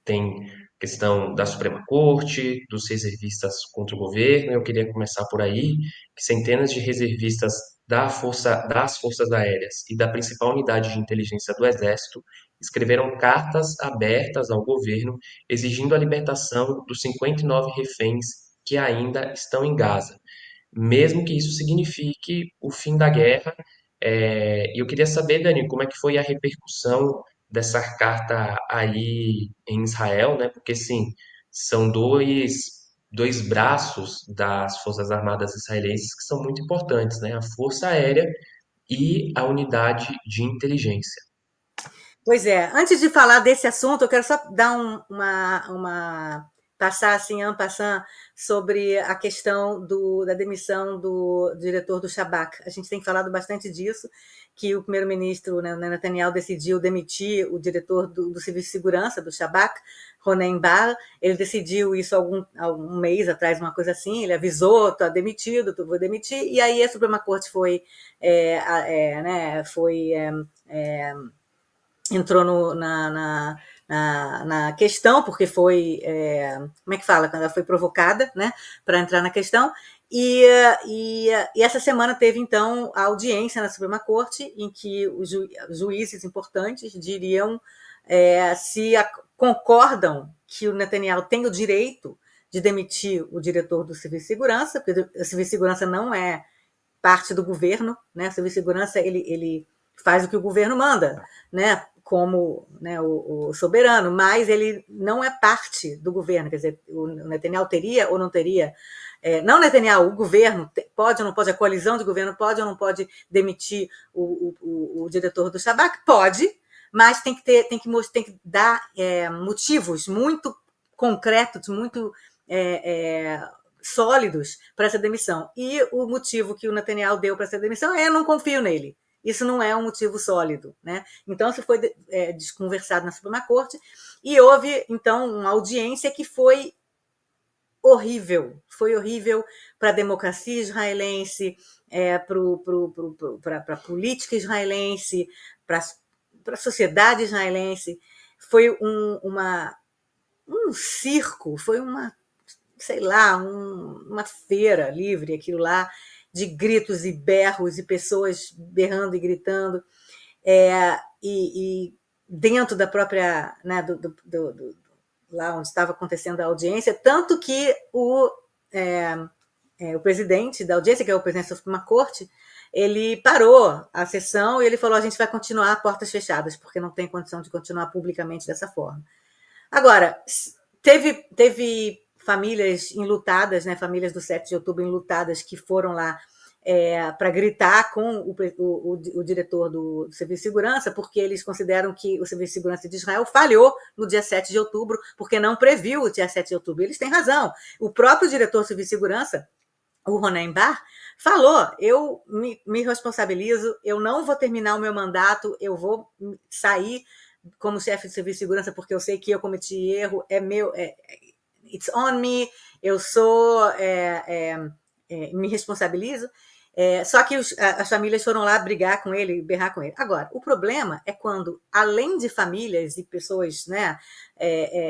Tem questão da Suprema Corte, dos reservistas contra o governo. Eu queria começar por aí, que centenas de reservistas das Forças Aéreas e da principal unidade de inteligência do Exército escreveram cartas abertas ao governo exigindo a libertação dos 59 reféns que ainda estão em Gaza, mesmo que isso signifique o fim da guerra. E eu queria saber, Dani, como é que foi a repercussão dessa carta aí em Israel, né? Porque, sim, são dois braços das Forças Armadas israelenses que são muito importantes, né? A Força Aérea e a Unidade de Inteligência. Pois é, antes de falar desse assunto, eu quero só dar passar assim, en passant, sobre a questão da demissão do diretor do Shabak. A gente tem falado bastante disso, que o primeiro-ministro, né, Netanyahu, decidiu demitir o diretor do Serviço de Segurança do Shabak, Ronen Bar. Ele decidiu isso algum mês atrás, uma coisa assim. Ele avisou: "Está demitido, vou demitir". E aí a Suprema Corte entrou na questão, porque foi, como é que fala, quando ela foi provocada, né, para entrar na questão, e essa semana teve, então, a audiência na Suprema Corte, em que os juízes importantes diriam se concordam que o Netanyahu tem o direito de demitir o diretor do Serviço de Segurança, porque o Serviço de Segurança não é parte do governo, né? O Serviço de Segurança ele faz o que o governo manda, né? Como, né, o soberano, mas ele não é parte do governo. Quer dizer, o Netanyahu teria ou não teria, não o Netanyahu, o governo pode ou não pode, a coalizão de governo pode ou não pode demitir o diretor do Shabak? Pode, mas tem que dar motivos muito concretos, muito sólidos para essa demissão. E o motivo que o Netanyahu deu para essa demissão é: eu não confio nele. Isso não é um motivo sólido, né? Então, isso foi desconversado na Suprema Corte e houve, então, uma audiência que foi horrível. Foi horrível para a democracia israelense, para a política israelense, para a sociedade israelense. Foi um circo, foi sei lá, uma feira livre, aquilo lá, de gritos e berros e pessoas berrando e gritando, e dentro da própria, né, lá onde estava acontecendo a audiência, tanto que o presidente da audiência, que é o presidente da Suprema Corte, ele parou a sessão e ele falou: a gente vai continuar a portas fechadas, porque não tem condição de continuar publicamente dessa forma. Agora, teve famílias enlutadas, né, famílias do 7 de outubro enlutadas, que foram lá para gritar com o diretor do Serviço de Segurança, porque eles consideram que o Serviço de Segurança de Israel falhou no dia 7 de outubro, porque não previu o dia 7 de outubro. Eles têm razão. O próprio diretor do Serviço de Segurança, o Ronen Bar, falou: eu me responsabilizo, eu não vou terminar o meu mandato, eu vou sair como chefe de serviço de segurança, porque eu sei que eu cometi erro, it's on me, eu me responsabilizo. Só que as famílias foram lá brigar com ele, berrar com ele. Agora, o problema é quando, além de famílias e pessoas, né,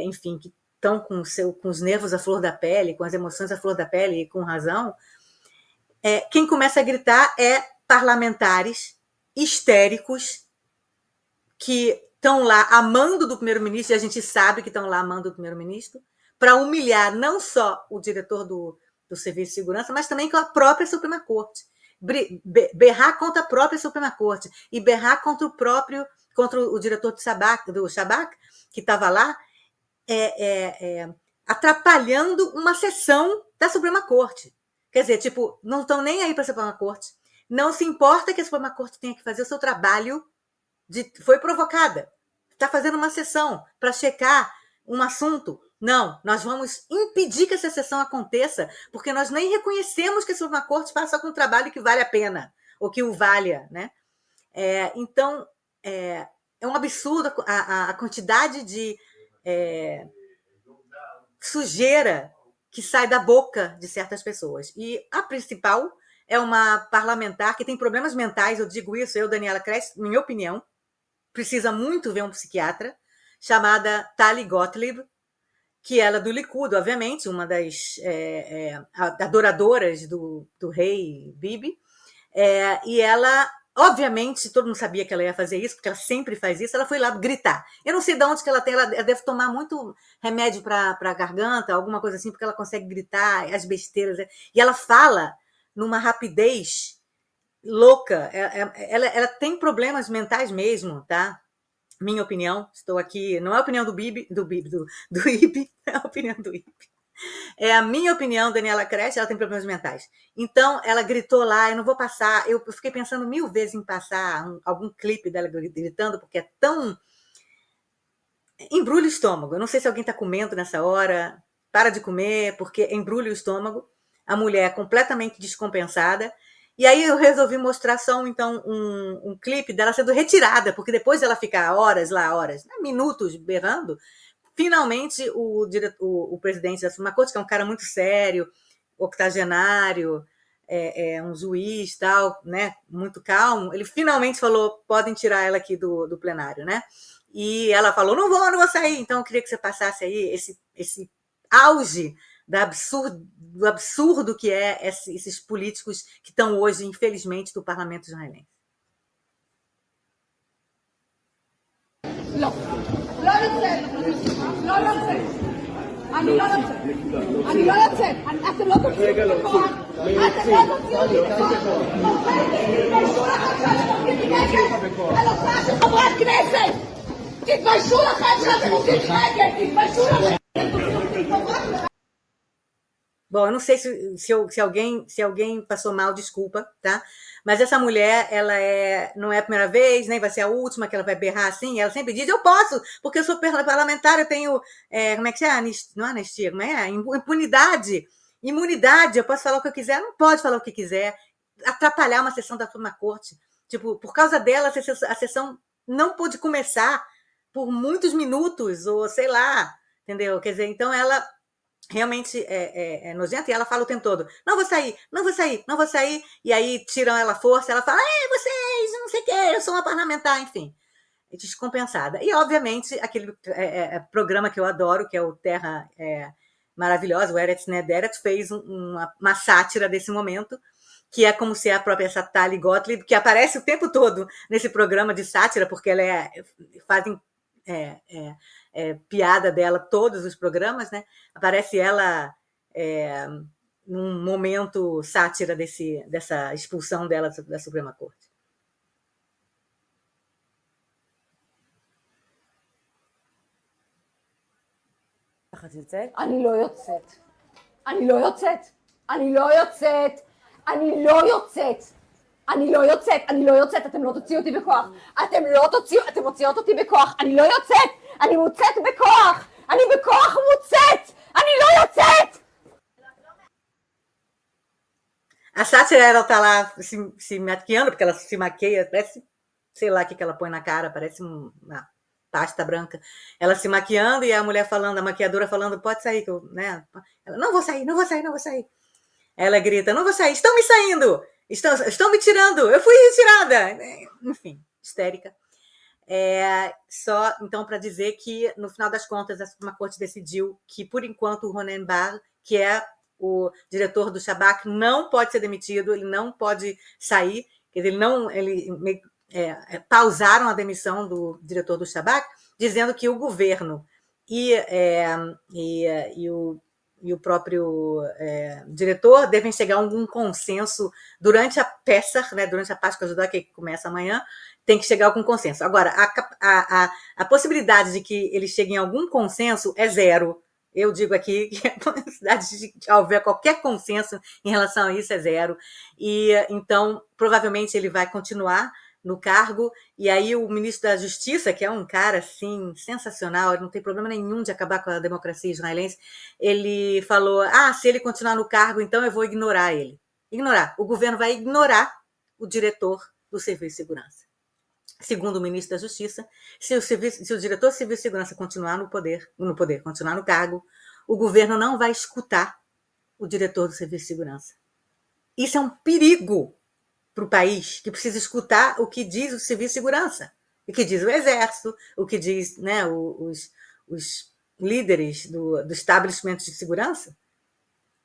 enfim, que estão com os nervos à flor da pele, com as emoções à flor da pele e com razão, quem começa a gritar é parlamentares histéricos que estão lá amando do primeiro-ministro, e a gente sabe que estão lá amando do primeiro-ministro, para humilhar não só o diretor do Serviço de Segurança, mas também com a própria Suprema Corte. Berrar contra a própria Suprema Corte e berrar contra o diretor do Shabak, que estava lá, atrapalhando uma sessão da Suprema Corte. Quer dizer, tipo, não estão nem aí para a Suprema Corte, não se importa que a Suprema Corte tenha que fazer o seu trabalho. Foi provocada, está fazendo uma sessão para checar um assunto Não, nós vamos impedir que essa sessão aconteça, porque nós nem reconhecemos que a Suprema Corte faça algum trabalho que vale a pena, ou que o valha, né? Então, é um absurdo a quantidade de sujeira que sai da boca de certas pessoas. E a principal é uma parlamentar que tem problemas mentais, eu digo isso, eu, Daniela Cresce, minha opinião, precisa muito ver um psiquiatra, chamada Tali Gottlieb, que ela é do Likud, obviamente, uma das adoradoras do rei Bibi, e ela, obviamente, todo mundo sabia que ela ia fazer isso, porque ela sempre faz isso, ela foi lá gritar. Eu não sei de onde que ela tem, ela deve tomar muito remédio para a garganta, alguma coisa assim, porque ela consegue gritar as besteiras, e ela fala numa rapidez louca, ela tem problemas mentais mesmo, tá? Minha opinião, estou aqui, não é a opinião do Ibe, é a opinião do Ibe. É a minha opinião, Daniela Cresce, ela tem problemas mentais. Então, ela gritou lá, eu não vou passar, eu fiquei pensando 1000 vezes em passar algum clipe dela gritando, porque é tão... Embrulha o estômago. Eu não sei se alguém está comendo nessa hora, para de comer, porque embrulha o estômago. A mulher é completamente descompensada. E aí eu resolvi mostrar só então um clipe dela sendo retirada, porque depois ela ficar horas, minutos berrando, finalmente o presidente da Suprema Corte, que é um cara muito sério, octogenário, um juiz tal, né, muito calmo, ele finalmente falou, podem tirar ela aqui do plenário, né? E ela falou, não vou sair. Então eu queria que você passasse aí esse auge do absurdo que é esses políticos que estão hoje, infelizmente, do parlamento israelense. לא, לא יוצאת, לא יוצאת, אני לא יוצאת, אני לא יוצאת, אתם לא תוציאו אותי בכוח, אתם לא תוציאו אותי בכוח, תתביישו לכם שאתם עומדים נגד על הוצאה של חברת כנסת, תתביישו לכם שאתם עומדים נגד, תתביישו לכם, אתם תוציאו אותי בכוח. Bom, eu não sei se alguém passou mal, desculpa, tá? Mas essa mulher, ela não é a primeira vez, nem vai ser a última que ela vai berrar assim. Ela sempre diz, eu posso, porque eu sou parlamentar, eu tenho, como é que é? Não é anistia, como é? Imunidade, eu posso falar o que eu quiser. Não pode falar o que quiser, atrapalhar uma sessão da Suprema Corte. Tipo, por causa dela, a sessão não pôde começar por muitos minutos, ou sei lá, entendeu? Quer dizer, então ela... realmente é nojenta, e ela fala o tempo todo, não vou sair, não vou sair, não vou sair, e aí tiram ela à força, ela fala, vocês, não sei o quê, eu sou uma parlamentar, enfim, descompensada. E, obviamente, aquele programa que eu adoro, que é o Terra Maravilhosa, o Eretz Nederet, fez uma sátira desse momento, que é como se a própria essa Tali Gottlieb, que aparece o tempo todo nesse programa de sátira, porque ela fazem... piada dela, todos os programas, né? Aparece ela num momento sátira dessa expulsão dela da Suprema Corte. אני לא יוצאת, אני לא יוצאת, אני לא יוצאת, אני לא יוצאת. אני לא יוצאת, אני לא יוצאת, אתם לא תוציאו אותי בכוח, אתם מוציאות אותי בכוח, אני לא יוצאת, אני מוצאת בכוח, אני בכוח מוצאת, אני לא יוצאת! A sátira, ela tá lá se maquiando, porque ela se maqueia, parece, sei lá o que ela põe na cara, parece uma pasta branca. Ela se maquiando e a mulher falando, a maquiadora falando, pode sair, que eu, né? Ela, não vou sair, não vou sair, não vou sair. Ela grita, não vou sair, estão me saindo! Estão me tirando, eu fui retirada. Enfim, histérica. Só, então, para dizer que, no final das contas, a Suprema Corte decidiu que, por enquanto, o Ronen Bar, que é o diretor do Shabak, não pode ser demitido, ele não pode sair, quer dizer, pausaram a demissão do diretor do Shabak, dizendo que o governo e o próprio diretor devem chegar a algum consenso durante a Pessach, né, durante a Páscoa judaica, que começa amanhã, tem que chegar a algum consenso. Agora, a possibilidade de que eles cheguem a algum consenso é zero. Eu digo aqui que a possibilidade de haver qualquer consenso em relação a isso é zero. E, então, provavelmente ele vai continuar no cargo, e aí o ministro da Justiça, que é um cara assim sensacional, ele não tem problema nenhum de acabar com a democracia israelense, ele falou: se ele continuar no cargo, então eu vou ignorar ele. Ignorar. O governo vai ignorar o diretor do Serviço de Segurança. Segundo o ministro da Justiça, se o diretor do Serviço de Segurança continuar no poder, continuar no cargo, o governo não vai escutar o diretor do Serviço de Segurança. Isso é um perigo para o país, que precisa escutar o que diz o Serviço de Segurança, o que diz o Exército, o que diz, né, os líderes do estabelecimento de segurança.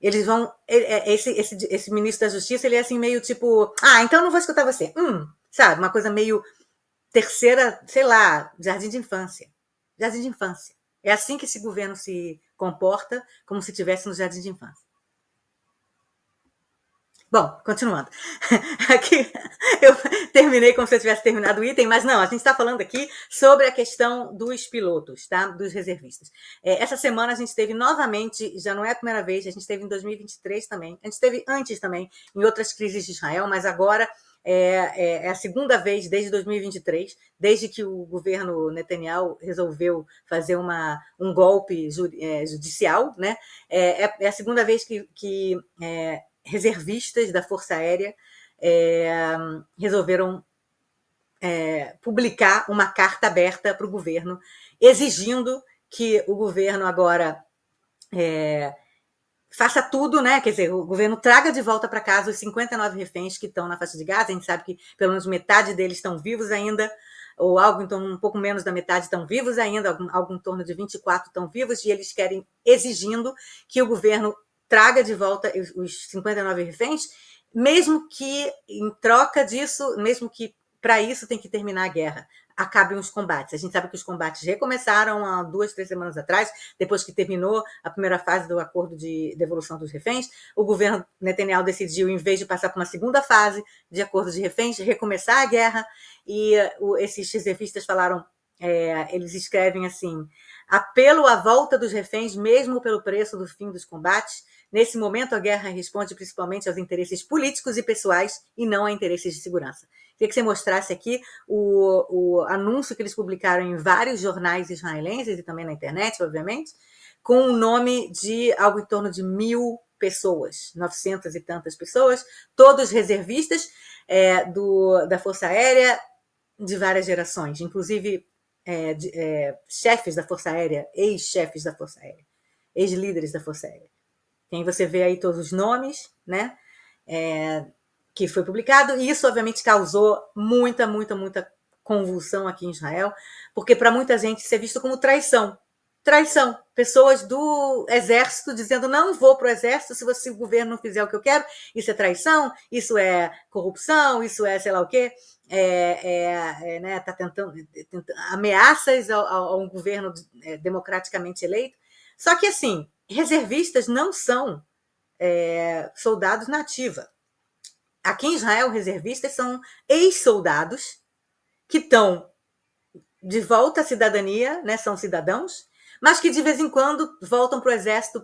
Eles vão... Esse ministro da Justiça, ele é assim meio tipo... então não vou escutar você. Sabe? Uma coisa meio terceira, sei lá, jardim de infância. Jardim de infância. É assim que esse governo se comporta, como se estivesse no jardim de infância. Bom, continuando. Aqui eu terminei como se eu tivesse terminado o item, mas não, a gente está falando aqui sobre a questão dos pilotos, tá? Dos reservistas. Essa semana a gente teve novamente, já não é a primeira vez, a gente teve em 2023 também, a gente teve antes também, em outras crises de Israel, mas agora é a segunda vez desde 2023, desde que o governo Netanyahu resolveu fazer um golpe judicial, né? É a segunda vez que reservistas da Força Aérea resolveram publicar uma carta aberta para o governo, exigindo que o governo agora faça tudo, né? Quer dizer, o governo traga de volta para casa os 59 reféns que estão na faixa de Gaza. A gente sabe que pelo menos metade deles estão vivos ainda, ou algo em torno, um pouco menos da metade estão vivos ainda, algo em torno de 24 estão vivos, e eles querem, exigindo que o governo traga de volta os 59 reféns, mesmo que em troca disso, mesmo que para isso tem que terminar a guerra, acabem os combates. A gente sabe que os combates recomeçaram há 2-3 semanas atrás, depois que terminou a primeira fase do acordo de devolução dos reféns. O governo Netanyahu decidiu, em vez de passar por uma segunda fase de acordo de reféns, recomeçar a guerra, e esses reservistas falaram, eles escrevem assim: apelo à volta dos reféns, mesmo pelo preço do fim dos combates. Nesse momento, a guerra responde principalmente aos interesses políticos e pessoais e não a interesses de segurança. Queria que você mostrasse aqui o anúncio que eles publicaram em vários jornais israelenses e também na internet, obviamente, com o nome de algo em torno de 1.000 pessoas, 900 e tantas pessoas, todos reservistas da Força Aérea de várias gerações, inclusive chefes da Força Aérea, ex-chefes da Força Aérea, ex-líderes da Força Aérea. Tem você vê aí todos os nomes, né? Que foi publicado, e isso obviamente causou muita convulsão aqui em Israel, porque para muita gente isso é visto como traição. Traição. Pessoas do exército dizendo: não vou para o exército se o governo não fizer o que eu quero. Isso é traição, isso é corrupção, isso é sei lá o quê. Né, tá tentando ameaças a um governo democraticamente eleito. Só que, assim, reservistas não são soldados na ativa. Aqui em Israel, reservistas são ex-soldados que estão de volta à cidadania, né, são cidadãos, mas que de vez em quando voltam para o exército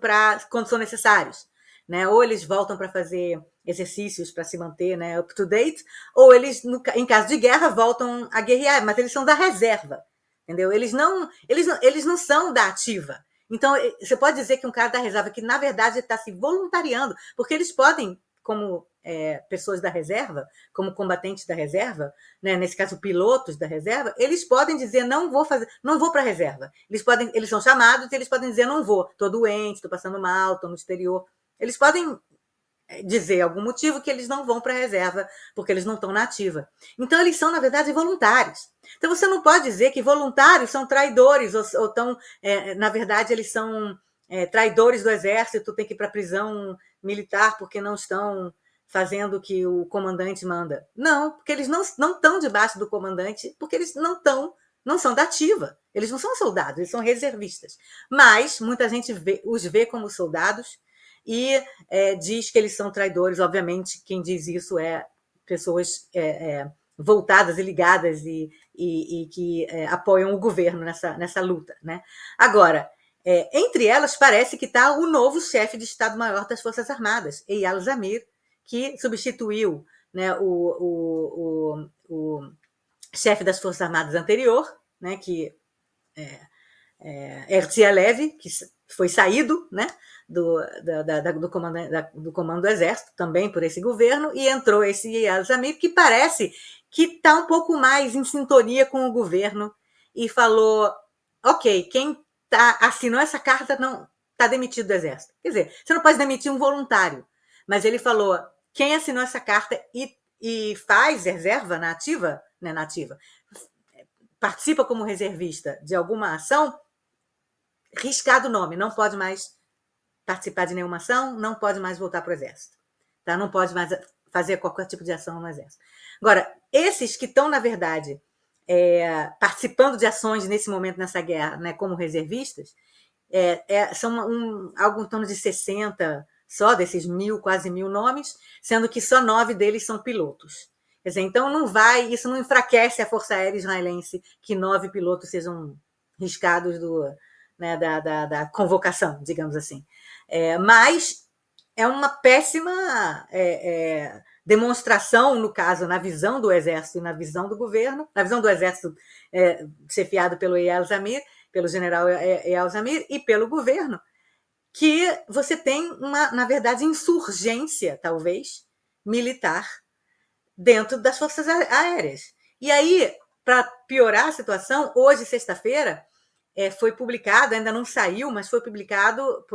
quando são necessários. Né? Ou eles voltam para fazer exercícios para se manter, né, up to date, ou eles, em caso de guerra, voltam a guerrear, mas eles são da reserva. Entendeu? Eles não são da ativa. Então, você pode dizer que um cara da reserva, que na verdade está se voluntariando, porque eles podem, como pessoas da reserva, como combatentes da reserva, né, nesse caso pilotos da reserva, eles podem dizer: não vou para a reserva. Eles são chamados e eles podem dizer: não vou, estou doente, estou passando mal, estou no exterior. Eles podem dizer algum motivo que eles não vão para a reserva, porque eles não estão na ativa. Então, eles são, na verdade, voluntários. Então, você não pode dizer que voluntários são traidores, ou estão, na verdade, eles são traidores do exército, tem que ir para a prisão militar porque não estão fazendo o que o comandante manda. Não, porque eles não estão debaixo do comandante, porque eles não são da ativa. Eles não são soldados, eles são reservistas. Mas muita gente os vê como soldados e diz que eles são traidores. Obviamente, quem diz isso é pessoas voltadas e ligadas e que apoiam o governo nessa luta. Né? Agora, entre elas, parece que está o novo chefe de Estado-Maior das Forças Armadas, Eyal Zamir, que substituiu, né, o chefe das Forças Armadas anterior, né, que Herzia Levy, que foi saído, né, do comando do Exército, também por esse governo, e entrou esse Eyal Zamir, que parece que está um pouco mais em sintonia com o governo, e falou, ok, quem assinou essa carta não está demitido do Exército. Quer dizer, você não pode demitir um voluntário, mas ele falou, quem assinou essa carta e faz reserva na ativa, né, na ativa, participa como reservista de alguma ação, riscado o nome, não pode mais participar de nenhuma ação, não pode mais voltar para o Exército. Tá? Não pode mais fazer qualquer tipo de ação no Exército. Agora, esses que estão, na verdade, participando de ações nesse momento, nessa guerra, né, como reservistas, são algo em torno de 60 só desses quase mil nomes, sendo que só 9 deles são pilotos. Quer dizer, então isso não enfraquece a Força Aérea Israelense que 9 pilotos sejam riscados né, da convocação, digamos assim. Mas é uma péssima demonstração, no caso, na visão do Exército e na visão do governo, na visão do Exército chefiado pelo Eyal Zamir, pelo general Eyal Zamir e pelo governo, que você tem na verdade, insurgência, talvez, militar dentro das forças aéreas. E aí, para piorar a situação, hoje, sexta-feira, foi publicado, ainda não saiu, mas foi publicado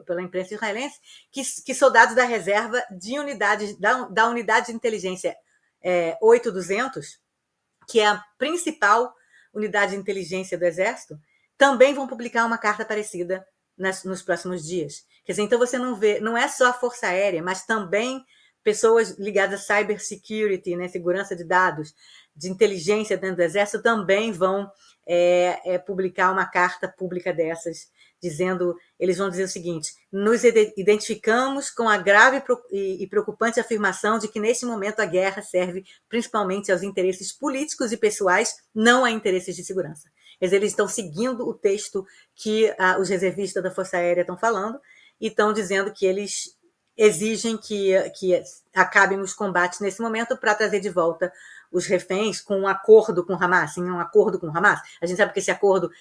pela imprensa israelense, que soldados da reserva de unidade, da unidade de inteligência 8200, que é a principal unidade de inteligência do Exército, também vão publicar uma carta parecida nos próximos dias. Quer dizer, então você não vê, não é só a Força Aérea, mas também pessoas ligadas a cybersecurity, né, segurança de dados, de inteligência dentro do Exército, também vão publicar uma carta pública dessas, eles vão dizer o seguinte, nos identificamos com a grave e preocupante afirmação de que, neste momento, a guerra serve principalmente aos interesses políticos e pessoais, não a interesses de segurança. Eles estão seguindo o texto que os reservistas da Força Aérea estão falando e estão dizendo que eles exigem que acabem os combates nesse momento para trazer de volta os reféns com um acordo com Hamas, sim, um acordo com Hamas. A gente sabe que esse acordo,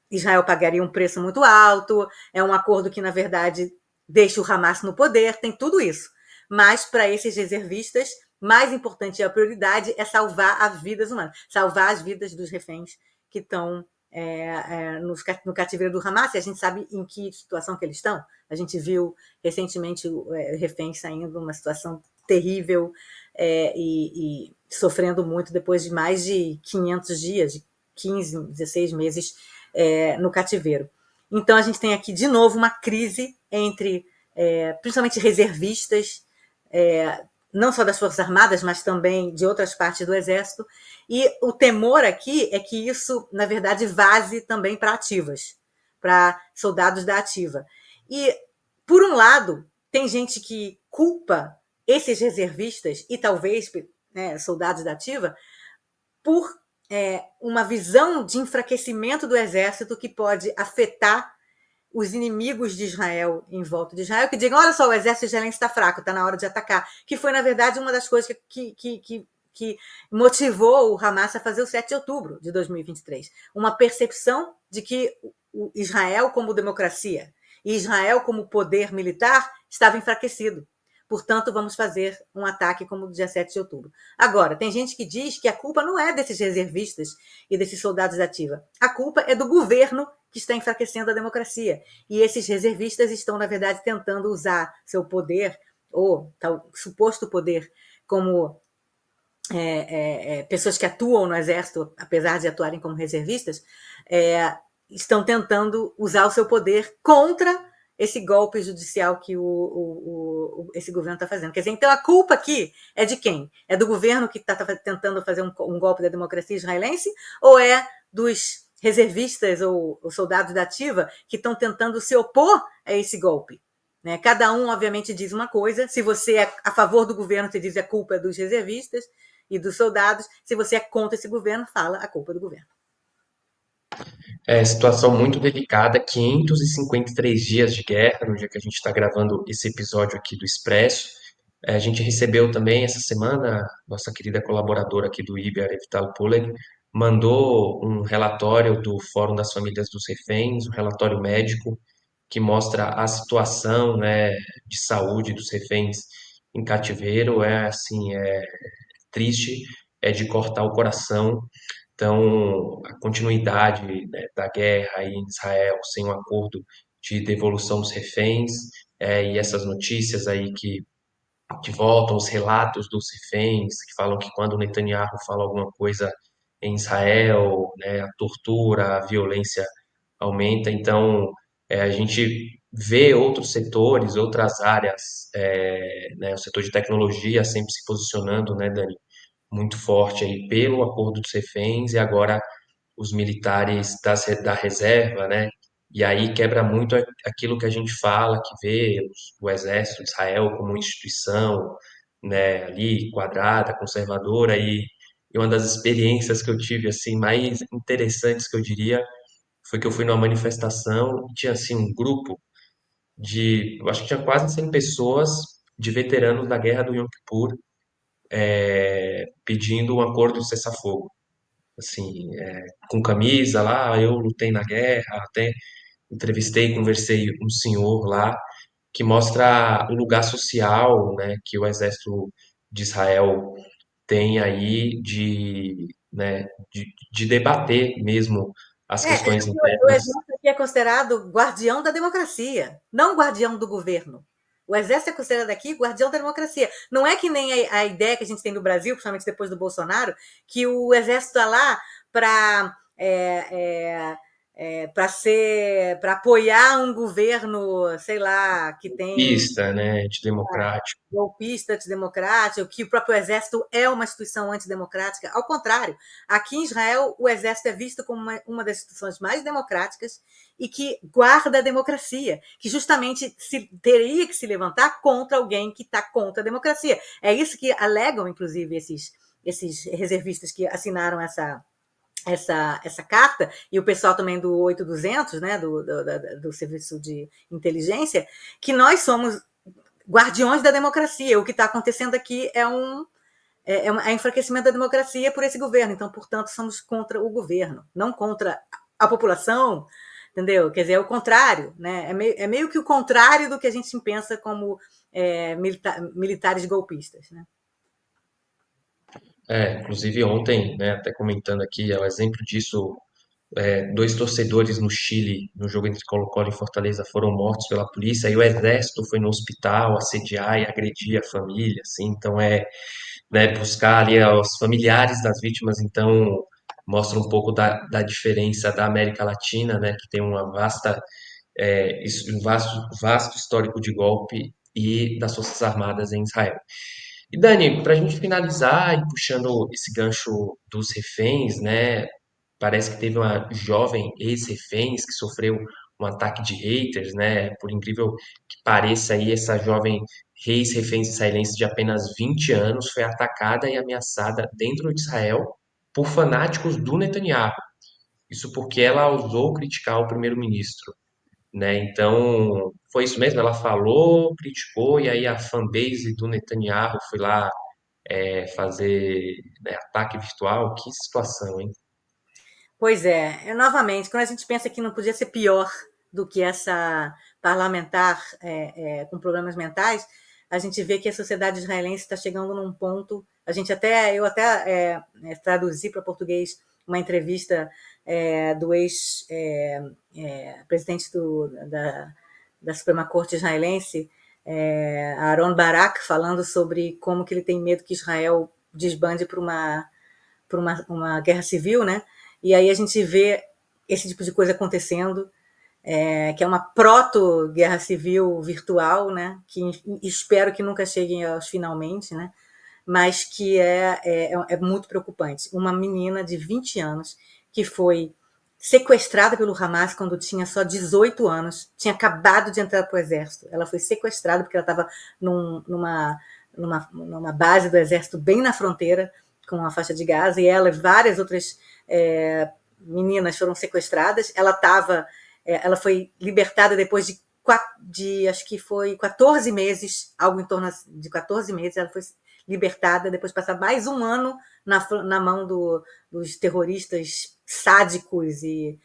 Israel pagaria um preço muito alto, é um acordo que, na verdade, deixa o Hamas no poder, tem tudo isso. Mas, para esses reservistas, mais importante, a prioridade é salvar as vidas humanas, salvar as vidas dos reféns que estão no cativeiro do Hamas, e a gente sabe em que situação que eles estão. A gente viu recentemente reféns saindo numa situação terrível e sofrendo muito depois de mais de 500 dias, de 15, 16 meses no cativeiro. Então, a gente tem aqui, de novo, uma crise entre, principalmente, reservistas, não só das Forças Armadas, mas também de outras partes do Exército, e o temor aqui é que isso, na verdade, vaze também para ativas, para soldados da ativa. E, por um lado, tem gente que culpa esses reservistas e talvez soldados da ativa por uma visão de enfraquecimento do Exército que pode afetar os inimigos de Israel em volta de Israel, que digam, olha só, o exército israelense está fraco, está na hora de atacar, que foi, na verdade, uma das coisas que motivou o Hamas a fazer o 7 de outubro de 2023. Uma percepção de que o Israel como democracia e Israel como poder militar estava enfraquecido. Portanto, vamos fazer um ataque como o dia 7 de outubro. Agora, tem gente que diz que a culpa não é desses reservistas e desses soldados da ativa. A culpa é do governo que está enfraquecendo a democracia. E esses reservistas estão, na verdade, tentando usar seu poder, ou tal suposto poder, como pessoas que atuam no Exército, apesar de atuarem como reservistas, estão tentando usar o seu poder contra esse golpe judicial que esse governo está fazendo. Quer dizer, então a culpa aqui é de quem? É do governo que está tentando fazer um golpe da democracia israelense ou é dos reservistas ou soldados da ativa que estão tentando se opor a esse golpe? Né? Cada um, obviamente, diz uma coisa. Se você é a favor do governo, você diz a culpa é dos reservistas e dos soldados. Se você é contra esse governo, fala a culpa do governo. Situação muito delicada, 553 dias de guerra, no dia que a gente está gravando esse episódio aqui do Expresso. A gente recebeu também essa semana, nossa querida colaboradora aqui do IB, a Revital Puleg, mandou um relatório do Fórum das Famílias dos Reféns, um relatório médico que mostra a situação, né, de saúde dos reféns em cativeiro. É assim, é triste, é de cortar o coração. Então, a continuidade, né, da guerra aí em Israel sem um acordo de devolução dos reféns, e essas notícias aí que voltam, os relatos dos reféns, que falam que quando o Netanyahu fala alguma coisa em Israel, né, a tortura, a violência aumenta. Então, a gente vê outros setores, outras áreas, né, o setor de tecnologia sempre se posicionando, né, Dani, muito forte aí pelo acordo dos reféns, e agora os militares da reserva, né? E aí quebra muito aquilo que a gente fala, que vê o exército de Israel como uma instituição, né, ali quadrada, conservadora, e uma das experiências que eu tive assim mais interessantes, que eu diria, foi que eu fui numa manifestação e tinha assim um grupo eu acho que tinha quase 100 pessoas de veteranos da guerra do Yom Kippur, pedindo um acordo de cessar-fogo, assim, com camisa lá, eu lutei na guerra, até entrevistei, conversei com um senhor lá, que mostra o lugar social, né, que o exército de Israel tem aí né, de debater mesmo as É, questões o internas. exército aqui é considerado guardião da democracia, não guardião do governo. O exército é considerado aqui guardião da democracia. Não é que nem a ideia que a gente tem no Brasil, principalmente depois do Bolsonaro, que o exército está lá para para apoiar um governo, sei lá, que tem Pista, né, antidemocrático. golpista, antidemocrático, que o próprio exército é uma instituição antidemocrática. Ao contrário, aqui em Israel, o exército é visto como uma das instituições mais democráticas e que guarda a democracia, que justamente teria que se levantar contra alguém que está contra a democracia. É isso que alegam, inclusive, esses reservistas que assinaram essa carta, e o pessoal também do 8200, né, do Serviço de Inteligência, que nós somos guardiões da democracia. O que está acontecendo aqui é enfraquecimento da democracia por esse governo. Então, portanto, somos contra o governo, não contra a população, entendeu? Quer dizer, é o contrário, né? É meio que o contrário do que a gente pensa como militares golpistas, né? Inclusive ontem, né, até comentando aqui, é o exemplo disso. Dois torcedores no Chile, no jogo entre Colo-Colo e Fortaleza, foram mortos pela polícia, e o exército foi no hospital assediar e agredir a família, assim. Então, né, buscar ali os familiares das vítimas. Então, mostra um pouco da diferença da América Latina, né, que tem uma um vasto histórico de golpe, e das Forças Armadas em Israel. E Dani, para a gente finalizar e puxando esse gancho dos reféns, né? Parece que teve uma jovem ex-reféns que sofreu um ataque de haters, né? Por incrível que pareça, aí essa jovem ex-refém israelense de apenas 20 anos foi atacada e ameaçada dentro de Israel por fanáticos do Netanyahu. Isso porque ela ousou criticar o primeiro-ministro, né? Então, foi isso mesmo, ela falou, criticou, e aí a fanbase do Netanyahu foi lá, fazer, né, ataque virtual. Que situação, hein? Pois é, novamente, quando a gente pensa que não podia ser pior do que essa parlamentar com problemas mentais, a gente vê que a sociedade israelense está chegando num ponto. Eu até traduzi para português uma entrevista do ex-presidente da Suprema Corte israelense, Aaron Barak, falando sobre como que ele tem medo que Israel desbande para uma guerra civil, né? E aí a gente vê esse tipo de coisa acontecendo, que é uma proto-guerra civil virtual, né? Que espero que nunca cheguem aos finalmente, né? Mas que é muito preocupante. Uma menina de 20 anos que foi sequestrada pelo Hamas quando tinha só 18 anos, tinha acabado de entrar para o exército. Ela foi sequestrada porque ela estava numa base do exército bem na fronteira com a faixa de Gaza, e ela e várias outras meninas foram sequestradas. Ela foi libertada depois de acho que foi 14 meses, algo em torno de 14 meses, ela foi libertada, depois de passar mais um ano na mão dos terroristas sádicos e,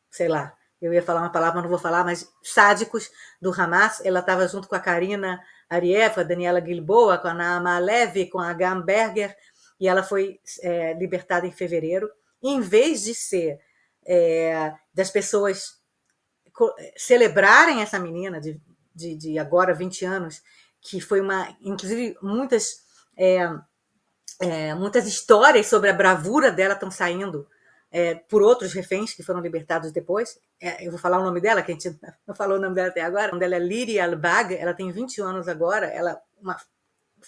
sei lá, eu ia falar uma palavra, mas não vou falar, mas sádicos do Hamas. Ela estava junto com a Karina Ariev, a Daniela Gilboa, com a Naama Alevi, com a Gam Berger, e ela foi libertada em fevereiro. E, em vez de ser das pessoas celebrarem essa menina de agora 20 anos, que foi inclusive muitas histórias sobre a bravura dela estão saindo por outros reféns que foram libertados depois. Eu vou falar o nome dela, que a gente não falou o nome dela até agora. O nome dela é Liri Albag, ela tem 21 anos agora, ela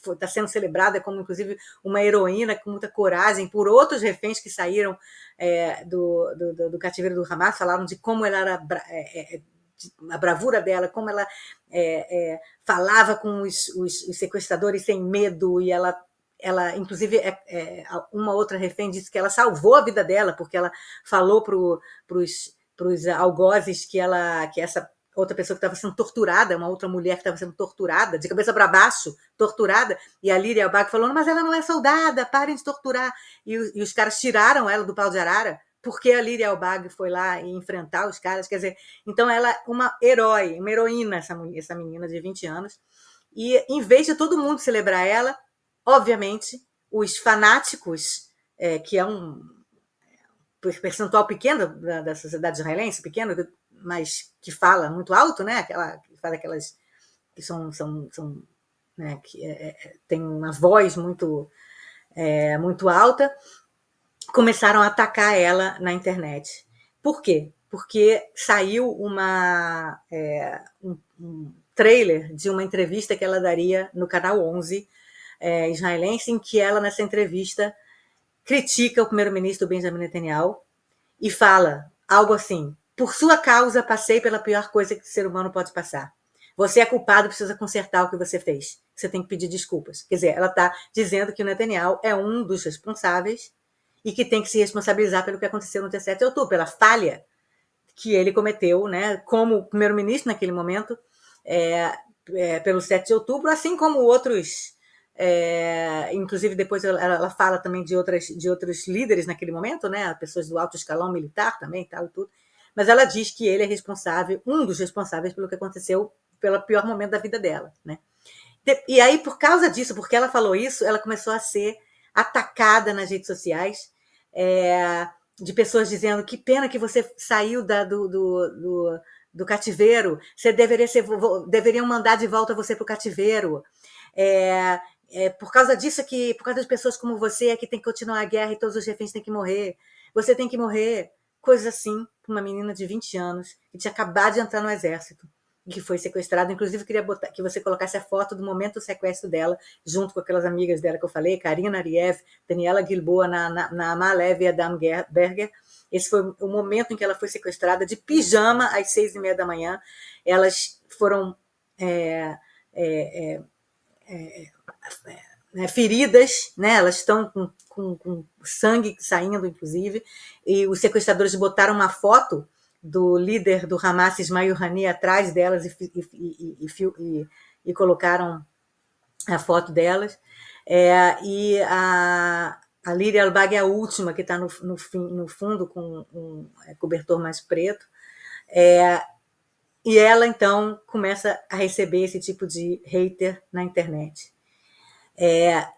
está sendo celebrada como, inclusive, uma heroína com muita coragem por outros reféns que saíram do cativeiro do Hamas, falaram de como ela era a bravura dela, como ela falava com os sequestradores sem medo, e ela inclusive, uma outra refém disse que ela salvou a vida dela, porque ela falou para os algozes que essa outra pessoa que estava sendo torturada, uma outra mulher que estava sendo torturada, de cabeça para baixo, torturada, e a Liri Albag falou, mas ela não é soldada, parem de torturar. E os caras tiraram ela do pau de arara, porque a Liri Albag foi lá e enfrentar os caras. Quer dizer, então ela é uma heroína, essa menina de 20 anos. E, em vez de todo mundo celebrar ela, obviamente, os fanáticos, que é um percentual pequeno da sociedade israelense, pequeno, mas que fala muito alto, né? Que fala aquelas que são né? Que tem uma voz muito alta, começaram a atacar ela na internet. Por quê? Porque saiu um trailer de uma entrevista que ela daria no Canal 11 israelense, em que ela, nessa entrevista, critica o primeiro-ministro Benjamin Netanyahu e fala algo assim: por sua causa, passei pela pior coisa que o ser humano pode passar. Você é culpado, precisa consertar o que você fez. Você tem que pedir desculpas. Quer dizer, ela está dizendo que o Netanyahu é um dos responsáveis e que tem que se responsabilizar pelo que aconteceu no 17 de outubro, pela falha que ele cometeu, né, como primeiro-ministro naquele momento, pelo 7 de outubro, assim como outros. Inclusive, depois ela fala também de outros líderes naquele momento, né, pessoas do alto escalão militar também, tal e tudo. Mas ela diz que ele é responsável, um dos responsáveis pelo que aconteceu, pelo pior momento da vida dela, né? E aí, por causa disso, porque ela falou isso, ela começou a ser atacada nas redes sociais, de pessoas dizendo: que pena que você saiu do cativeiro, você deveriam mandar de volta você para o cativeiro. Por causa disso, por causa de pessoas como você, que tem que continuar a guerra e todos os reféns têm que morrer. Você tem que morrer. Coisas assim, para uma menina de 20 anos, que tinha acabado de entrar no exército, que foi sequestrada. Inclusive, queria que você colocasse a foto do momento do sequestro dela, junto com aquelas amigas dela que eu falei, Karina Ariev, Daniela Gilboa, Naama Alevi e Adam Berger. Esse foi o momento em que ela foi sequestrada, de pijama, às 6h30 da manhã. Elas foram feridas, né? Elas estão com sangue saindo, inclusive, e os sequestradores botaram uma foto do líder do Hamas, Ismail Haniyeh, atrás delas e colocaram a foto delas. E a Liri Albag é a última, que está no fundo, com um cobertor mais preto. E ela, então, começa a receber esse tipo de hater na internet,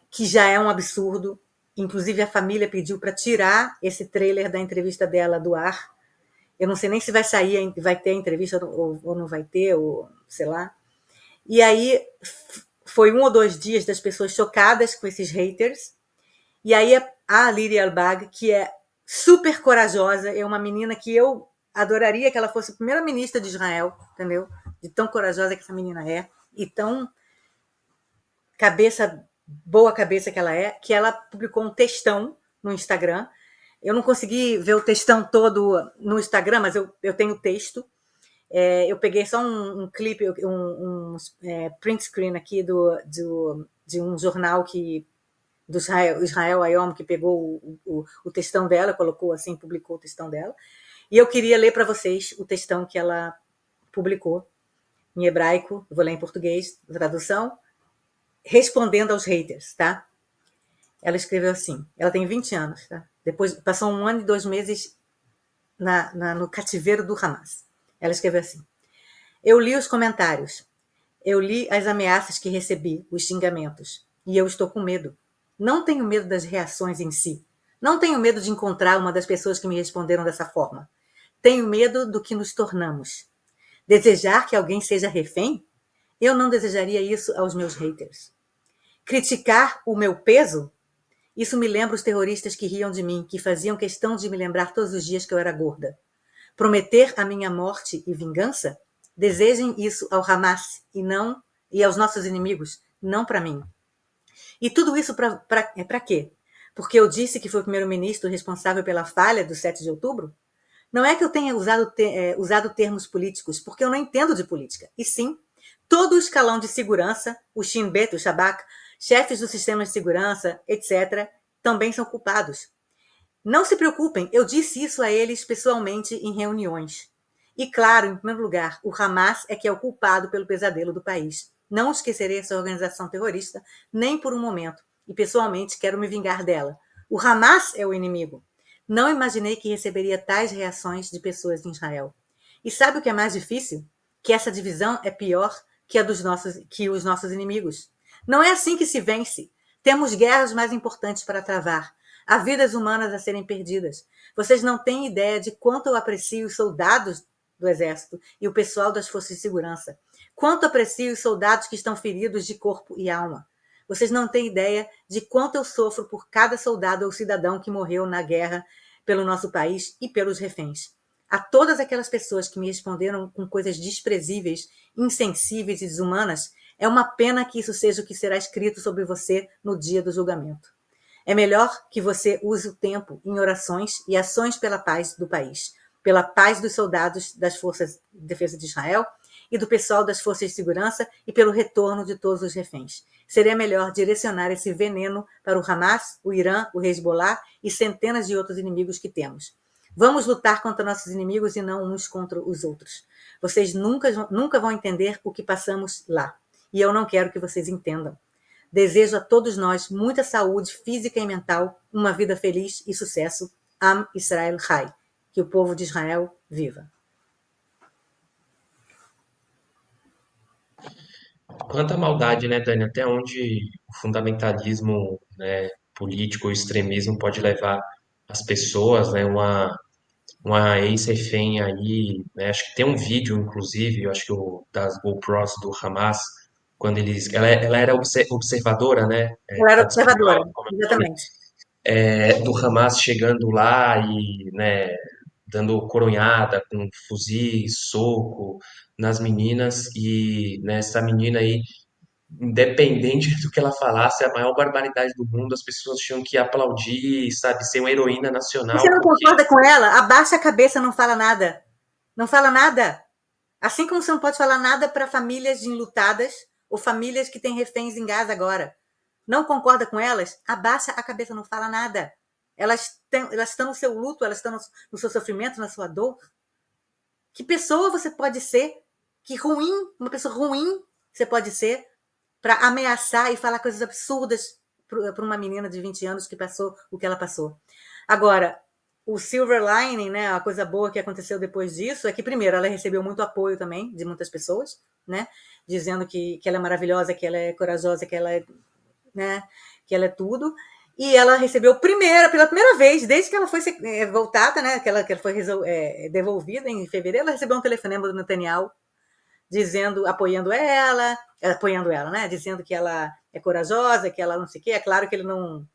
que já é um absurdo. Inclusive, a família pediu para tirar esse trailer da entrevista dela do ar. Eu não sei nem se vai sair, vai ter a entrevista ou não vai ter, ou sei lá. E aí, foi 1 ou 2 dias das pessoas chocadas com esses haters. E aí, a Liri Albag, que é super corajosa, é uma menina que eu adoraria que ela fosse a primeira-ministra de Israel, entendeu? De tão corajosa que essa menina é, e tão boa cabeça que ela publicou um textão no Instagram. Eu não consegui ver o textão todo no Instagram, mas eu tenho o texto. Eu peguei só um clipe, um print screen aqui de um jornal do Israel Hayom, que pegou o textão dela, colocou assim, publicou o textão dela. E eu queria ler para vocês o textão que ela publicou em hebraico, vou ler em português, tradução, respondendo aos haters, tá? Ela escreveu assim, ela tem 20 anos, tá? Depois, passou 1 ano e 2 meses no cativeiro do Hamas. Ela escreveu assim, eu li os comentários, eu li as ameaças que recebi, os xingamentos, e eu estou com medo. Não tenho medo das reações em si. Não tenho medo de encontrar uma das pessoas que me responderam dessa forma. Tenho medo do que nos tornamos. Desejar que alguém seja refém? Eu não desejaria isso aos meus haters. Criticar o meu peso? Isso me lembra os terroristas que riam de mim, que faziam questão de me lembrar todos os dias que eu era gorda. Prometer a minha morte e vingança? Desejem isso ao Hamas e aos nossos inimigos, não para mim. E tudo isso para quê? Porque eu disse que foi o primeiro-ministro responsável pela falha do 7 de outubro? Não é que eu tenha usado termos políticos, porque eu não entendo de política. E sim, todo o escalão de segurança, o Shin Bet, o Shabak, chefes do sistema de segurança, etc., também são culpados. Não se preocupem, eu disse isso a eles pessoalmente em reuniões. E claro, em primeiro lugar, o Hamas é que é o culpado pelo pesadelo do país. Não esquecerei essa organização terrorista, nem por um momento. E pessoalmente quero me vingar dela. O Hamas é o inimigo. Não imaginei que receberia tais reações de pessoas em Israel. E sabe o que é mais difícil? Que essa divisão é pior que os nossos inimigos. Não é assim que se vence. Temos guerras mais importantes para travar. Há vidas humanas a serem perdidas. Vocês não têm ideia de quanto eu aprecio os soldados do Exército e o pessoal das Forças de Segurança. Quanto aprecio os soldados que estão feridos de corpo e alma. Vocês não têm ideia de quanto eu sofro por cada soldado ou cidadão que morreu na guerra pelo nosso país e pelos reféns. A todas aquelas pessoas que me responderam com coisas desprezíveis, insensíveis e desumanas, é uma pena que isso seja o que será escrito sobre você no dia do julgamento. É melhor que você use o tempo em orações e ações pela paz do país, pela paz dos soldados das Forças de Defesa de Israel e do pessoal das Forças de Segurança e pelo retorno de todos os reféns. Seria melhor direcionar esse veneno para o Hamas, o Irã, o Hezbollah e centenas de outros inimigos que temos. Vamos lutar contra nossos inimigos e não uns contra os outros. Vocês nunca vão entender o que passamos lá. E eu não quero que vocês entendam. Desejo a todos nós muita saúde física e mental, uma vida feliz e sucesso. Am Israel Chai. Que o povo de Israel viva. Quanta maldade, né, Dani? Até onde o fundamentalismo, né, político, o extremismo pode levar as pessoas, né? Uma ex-refém aí, né? Acho que tem um vídeo, inclusive, eu acho que das GoPros do Hamas, quando ela era observadora, né? Ela era Traduzindo observadora, como é o nome, exatamente. do Hamas chegando lá e, né, dando coronhada com fuzis, soco nas meninas e nessa menina aí, independente do que ela falasse, a maior barbaridade do mundo, as pessoas tinham que aplaudir, sabe, ser uma heroína Você nacional, não porque concorda com ela? Abaixa a cabeça, não fala nada. Não fala nada. Assim como você não pode falar nada para famílias enlutadas ou famílias que têm reféns em Gaza agora. Não concorda com elas? Abaixa a cabeça, não fala nada. Elas estão no seu luto, elas estão no seu sofrimento, na sua dor. Que pessoa você pode ser? Que ruim, uma pessoa ruim você pode ser para ameaçar e falar coisas absurdas para uma menina de 20 anos que passou o que ela passou. Agora, o silver lining, né, a coisa boa que aconteceu depois disso é que, primeiro, ela recebeu muito apoio também de muitas pessoas, né, dizendo que ela é maravilhosa, que ela é corajosa, que ela é, né, que ela é tudo. E ela recebeu pela primeira vez, desde que ela foi voltada, né, que ela foi devolvida em fevereiro, ela recebeu um telefonema do Netanyahu dizendo, apoiando ela, né? Dizendo que ela é corajosa, que ela não sei o quê. É claro que ele não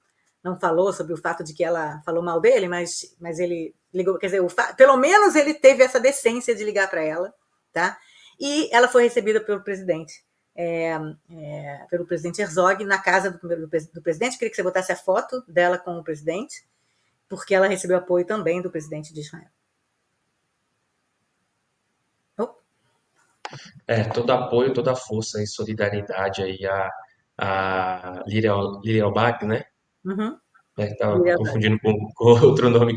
falou sobre o fato de que ela falou mal dele, mas ele ligou, quer dizer, pelo menos ele teve essa decência de ligar para ela, tá? E ela foi recebida pelo presidente, Herzog, na casa do presidente. Queria que você botasse a foto dela com o presidente, porque ela recebeu apoio também do presidente de Israel. todo apoio, toda força e solidariedade aí a Liria Bach, né? Uhum. Tava confundindo com outro nome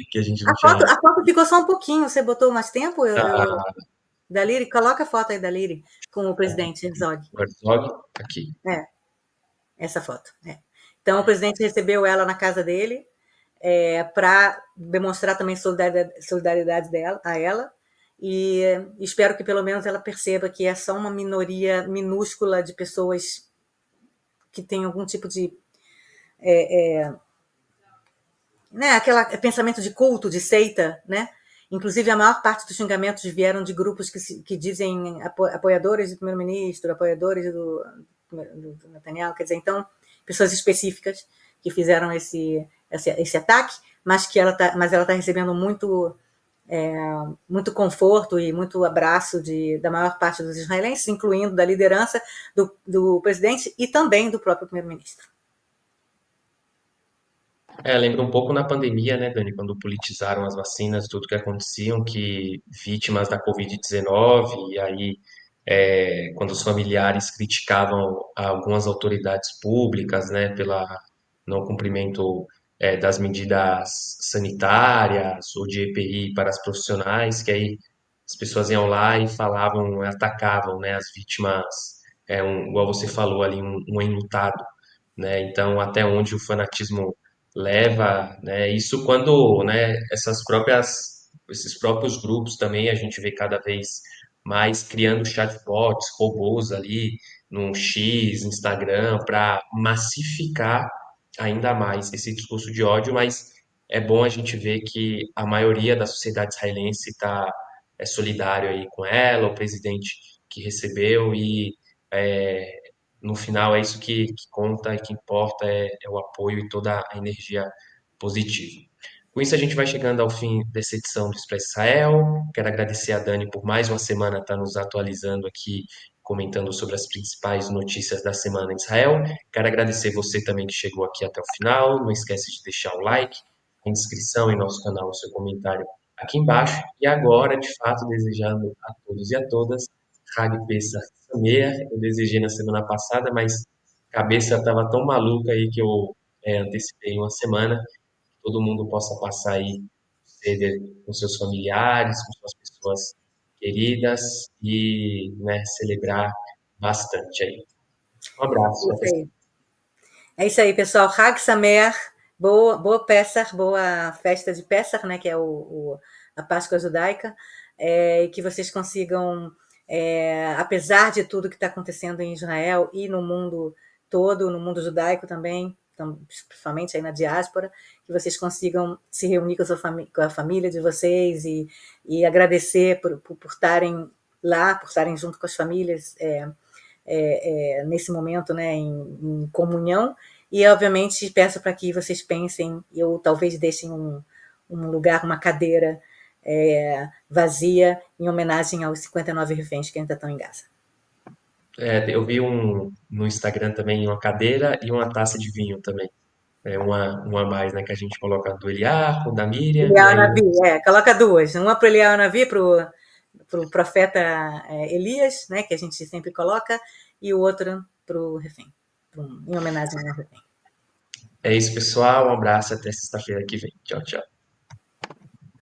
que a gente não tinha. A foto ficou só um pouquinho. Você botou mais tempo? Da Liri, coloca a foto aí da Liri com o presidente Herzog. O Herzog, aqui. É, essa foto. É. Então, o presidente recebeu ela na casa dele para demonstrar também solidariedade dela, a ela, e espero que pelo menos ela perceba que é só uma minoria minúscula de pessoas que têm algum tipo de né, aquele pensamento de culto, de seita, né? Inclusive, a maior parte dos xingamentos vieram de grupos que dizem apoiadores do primeiro-ministro, apoiadores do Netanyahu, quer dizer, então, pessoas específicas que fizeram esse ataque, mas ela tá recebendo muito conforto e muito abraço da maior parte dos israelenses, incluindo da liderança do presidente e também do próprio primeiro-ministro. Lembra um pouco na pandemia, né, Dani, quando politizaram as vacinas, tudo que aconteciam, que vítimas da Covid-19, e aí quando os familiares criticavam algumas autoridades públicas, né, pela não cumprimento das medidas sanitárias ou de EPI para as profissionais, que aí as pessoas iam lá e falavam, atacavam, né, as vítimas, igual você falou ali, um enlutado, né? Então, até onde o fanatismo leva, né? Isso quando, né, esses próprios grupos também a gente vê cada vez mais criando chatbots, robôs ali no X, Instagram, para massificar ainda mais esse discurso de ódio, mas é bom a gente ver que a maioria da sociedade israelense é solidário aí com ela, o presidente que recebeu e é, no final é isso que conta e que importa é o apoio e toda a energia positiva. Com isso, a gente vai chegando ao fim dessa edição do Expresso Israel. Quero agradecer a Dani por mais uma semana estar nos atualizando aqui, comentando sobre as principais notícias da semana em Israel. Quero agradecer você também que chegou aqui até o final. Não esquece de deixar o like, a inscrição em nosso canal, o seu comentário aqui embaixo. E agora, de fato, desejando a todos e a todas Hag Pesach Sameach. Eu desejei na semana passada, mas a cabeça estava tão maluca aí que eu antecipei uma semana. Que todo mundo possa passar aí Seder com seus familiares, com suas pessoas queridas e, né, celebrar bastante aí. Um abraço. Isso aí. É isso aí, pessoal. Hag Sameach, boa Pessah, boa festa de Pessah, né, que é a Páscoa judaica, e que vocês consigam, apesar de tudo que está acontecendo em Israel e no mundo todo, no mundo judaico também, então, principalmente aí na diáspora, que vocês consigam se reunir com a família de vocês e agradecer por estarem lá, por estarem junto com as famílias, nesse momento, né, em comunhão, e obviamente peço para que vocês pensem, ou talvez deixem um lugar, uma cadeira vazia, em homenagem aos 59 reféns que ainda estão em Gaza. Eu vi no Instagram também uma cadeira e uma taça de vinho também. Uma a mais, né, que a gente coloca do Eliarco, da Miriam, e Eliyahu aí Navi, coloca duas, uma para o Eliyahu Navi, para o profeta Elias, né, que a gente sempre coloca, e o outro para o refém, em homenagem ao refém. é isso, pessoal. Um abraço até sexta-feira que vem. Tchau, tchau.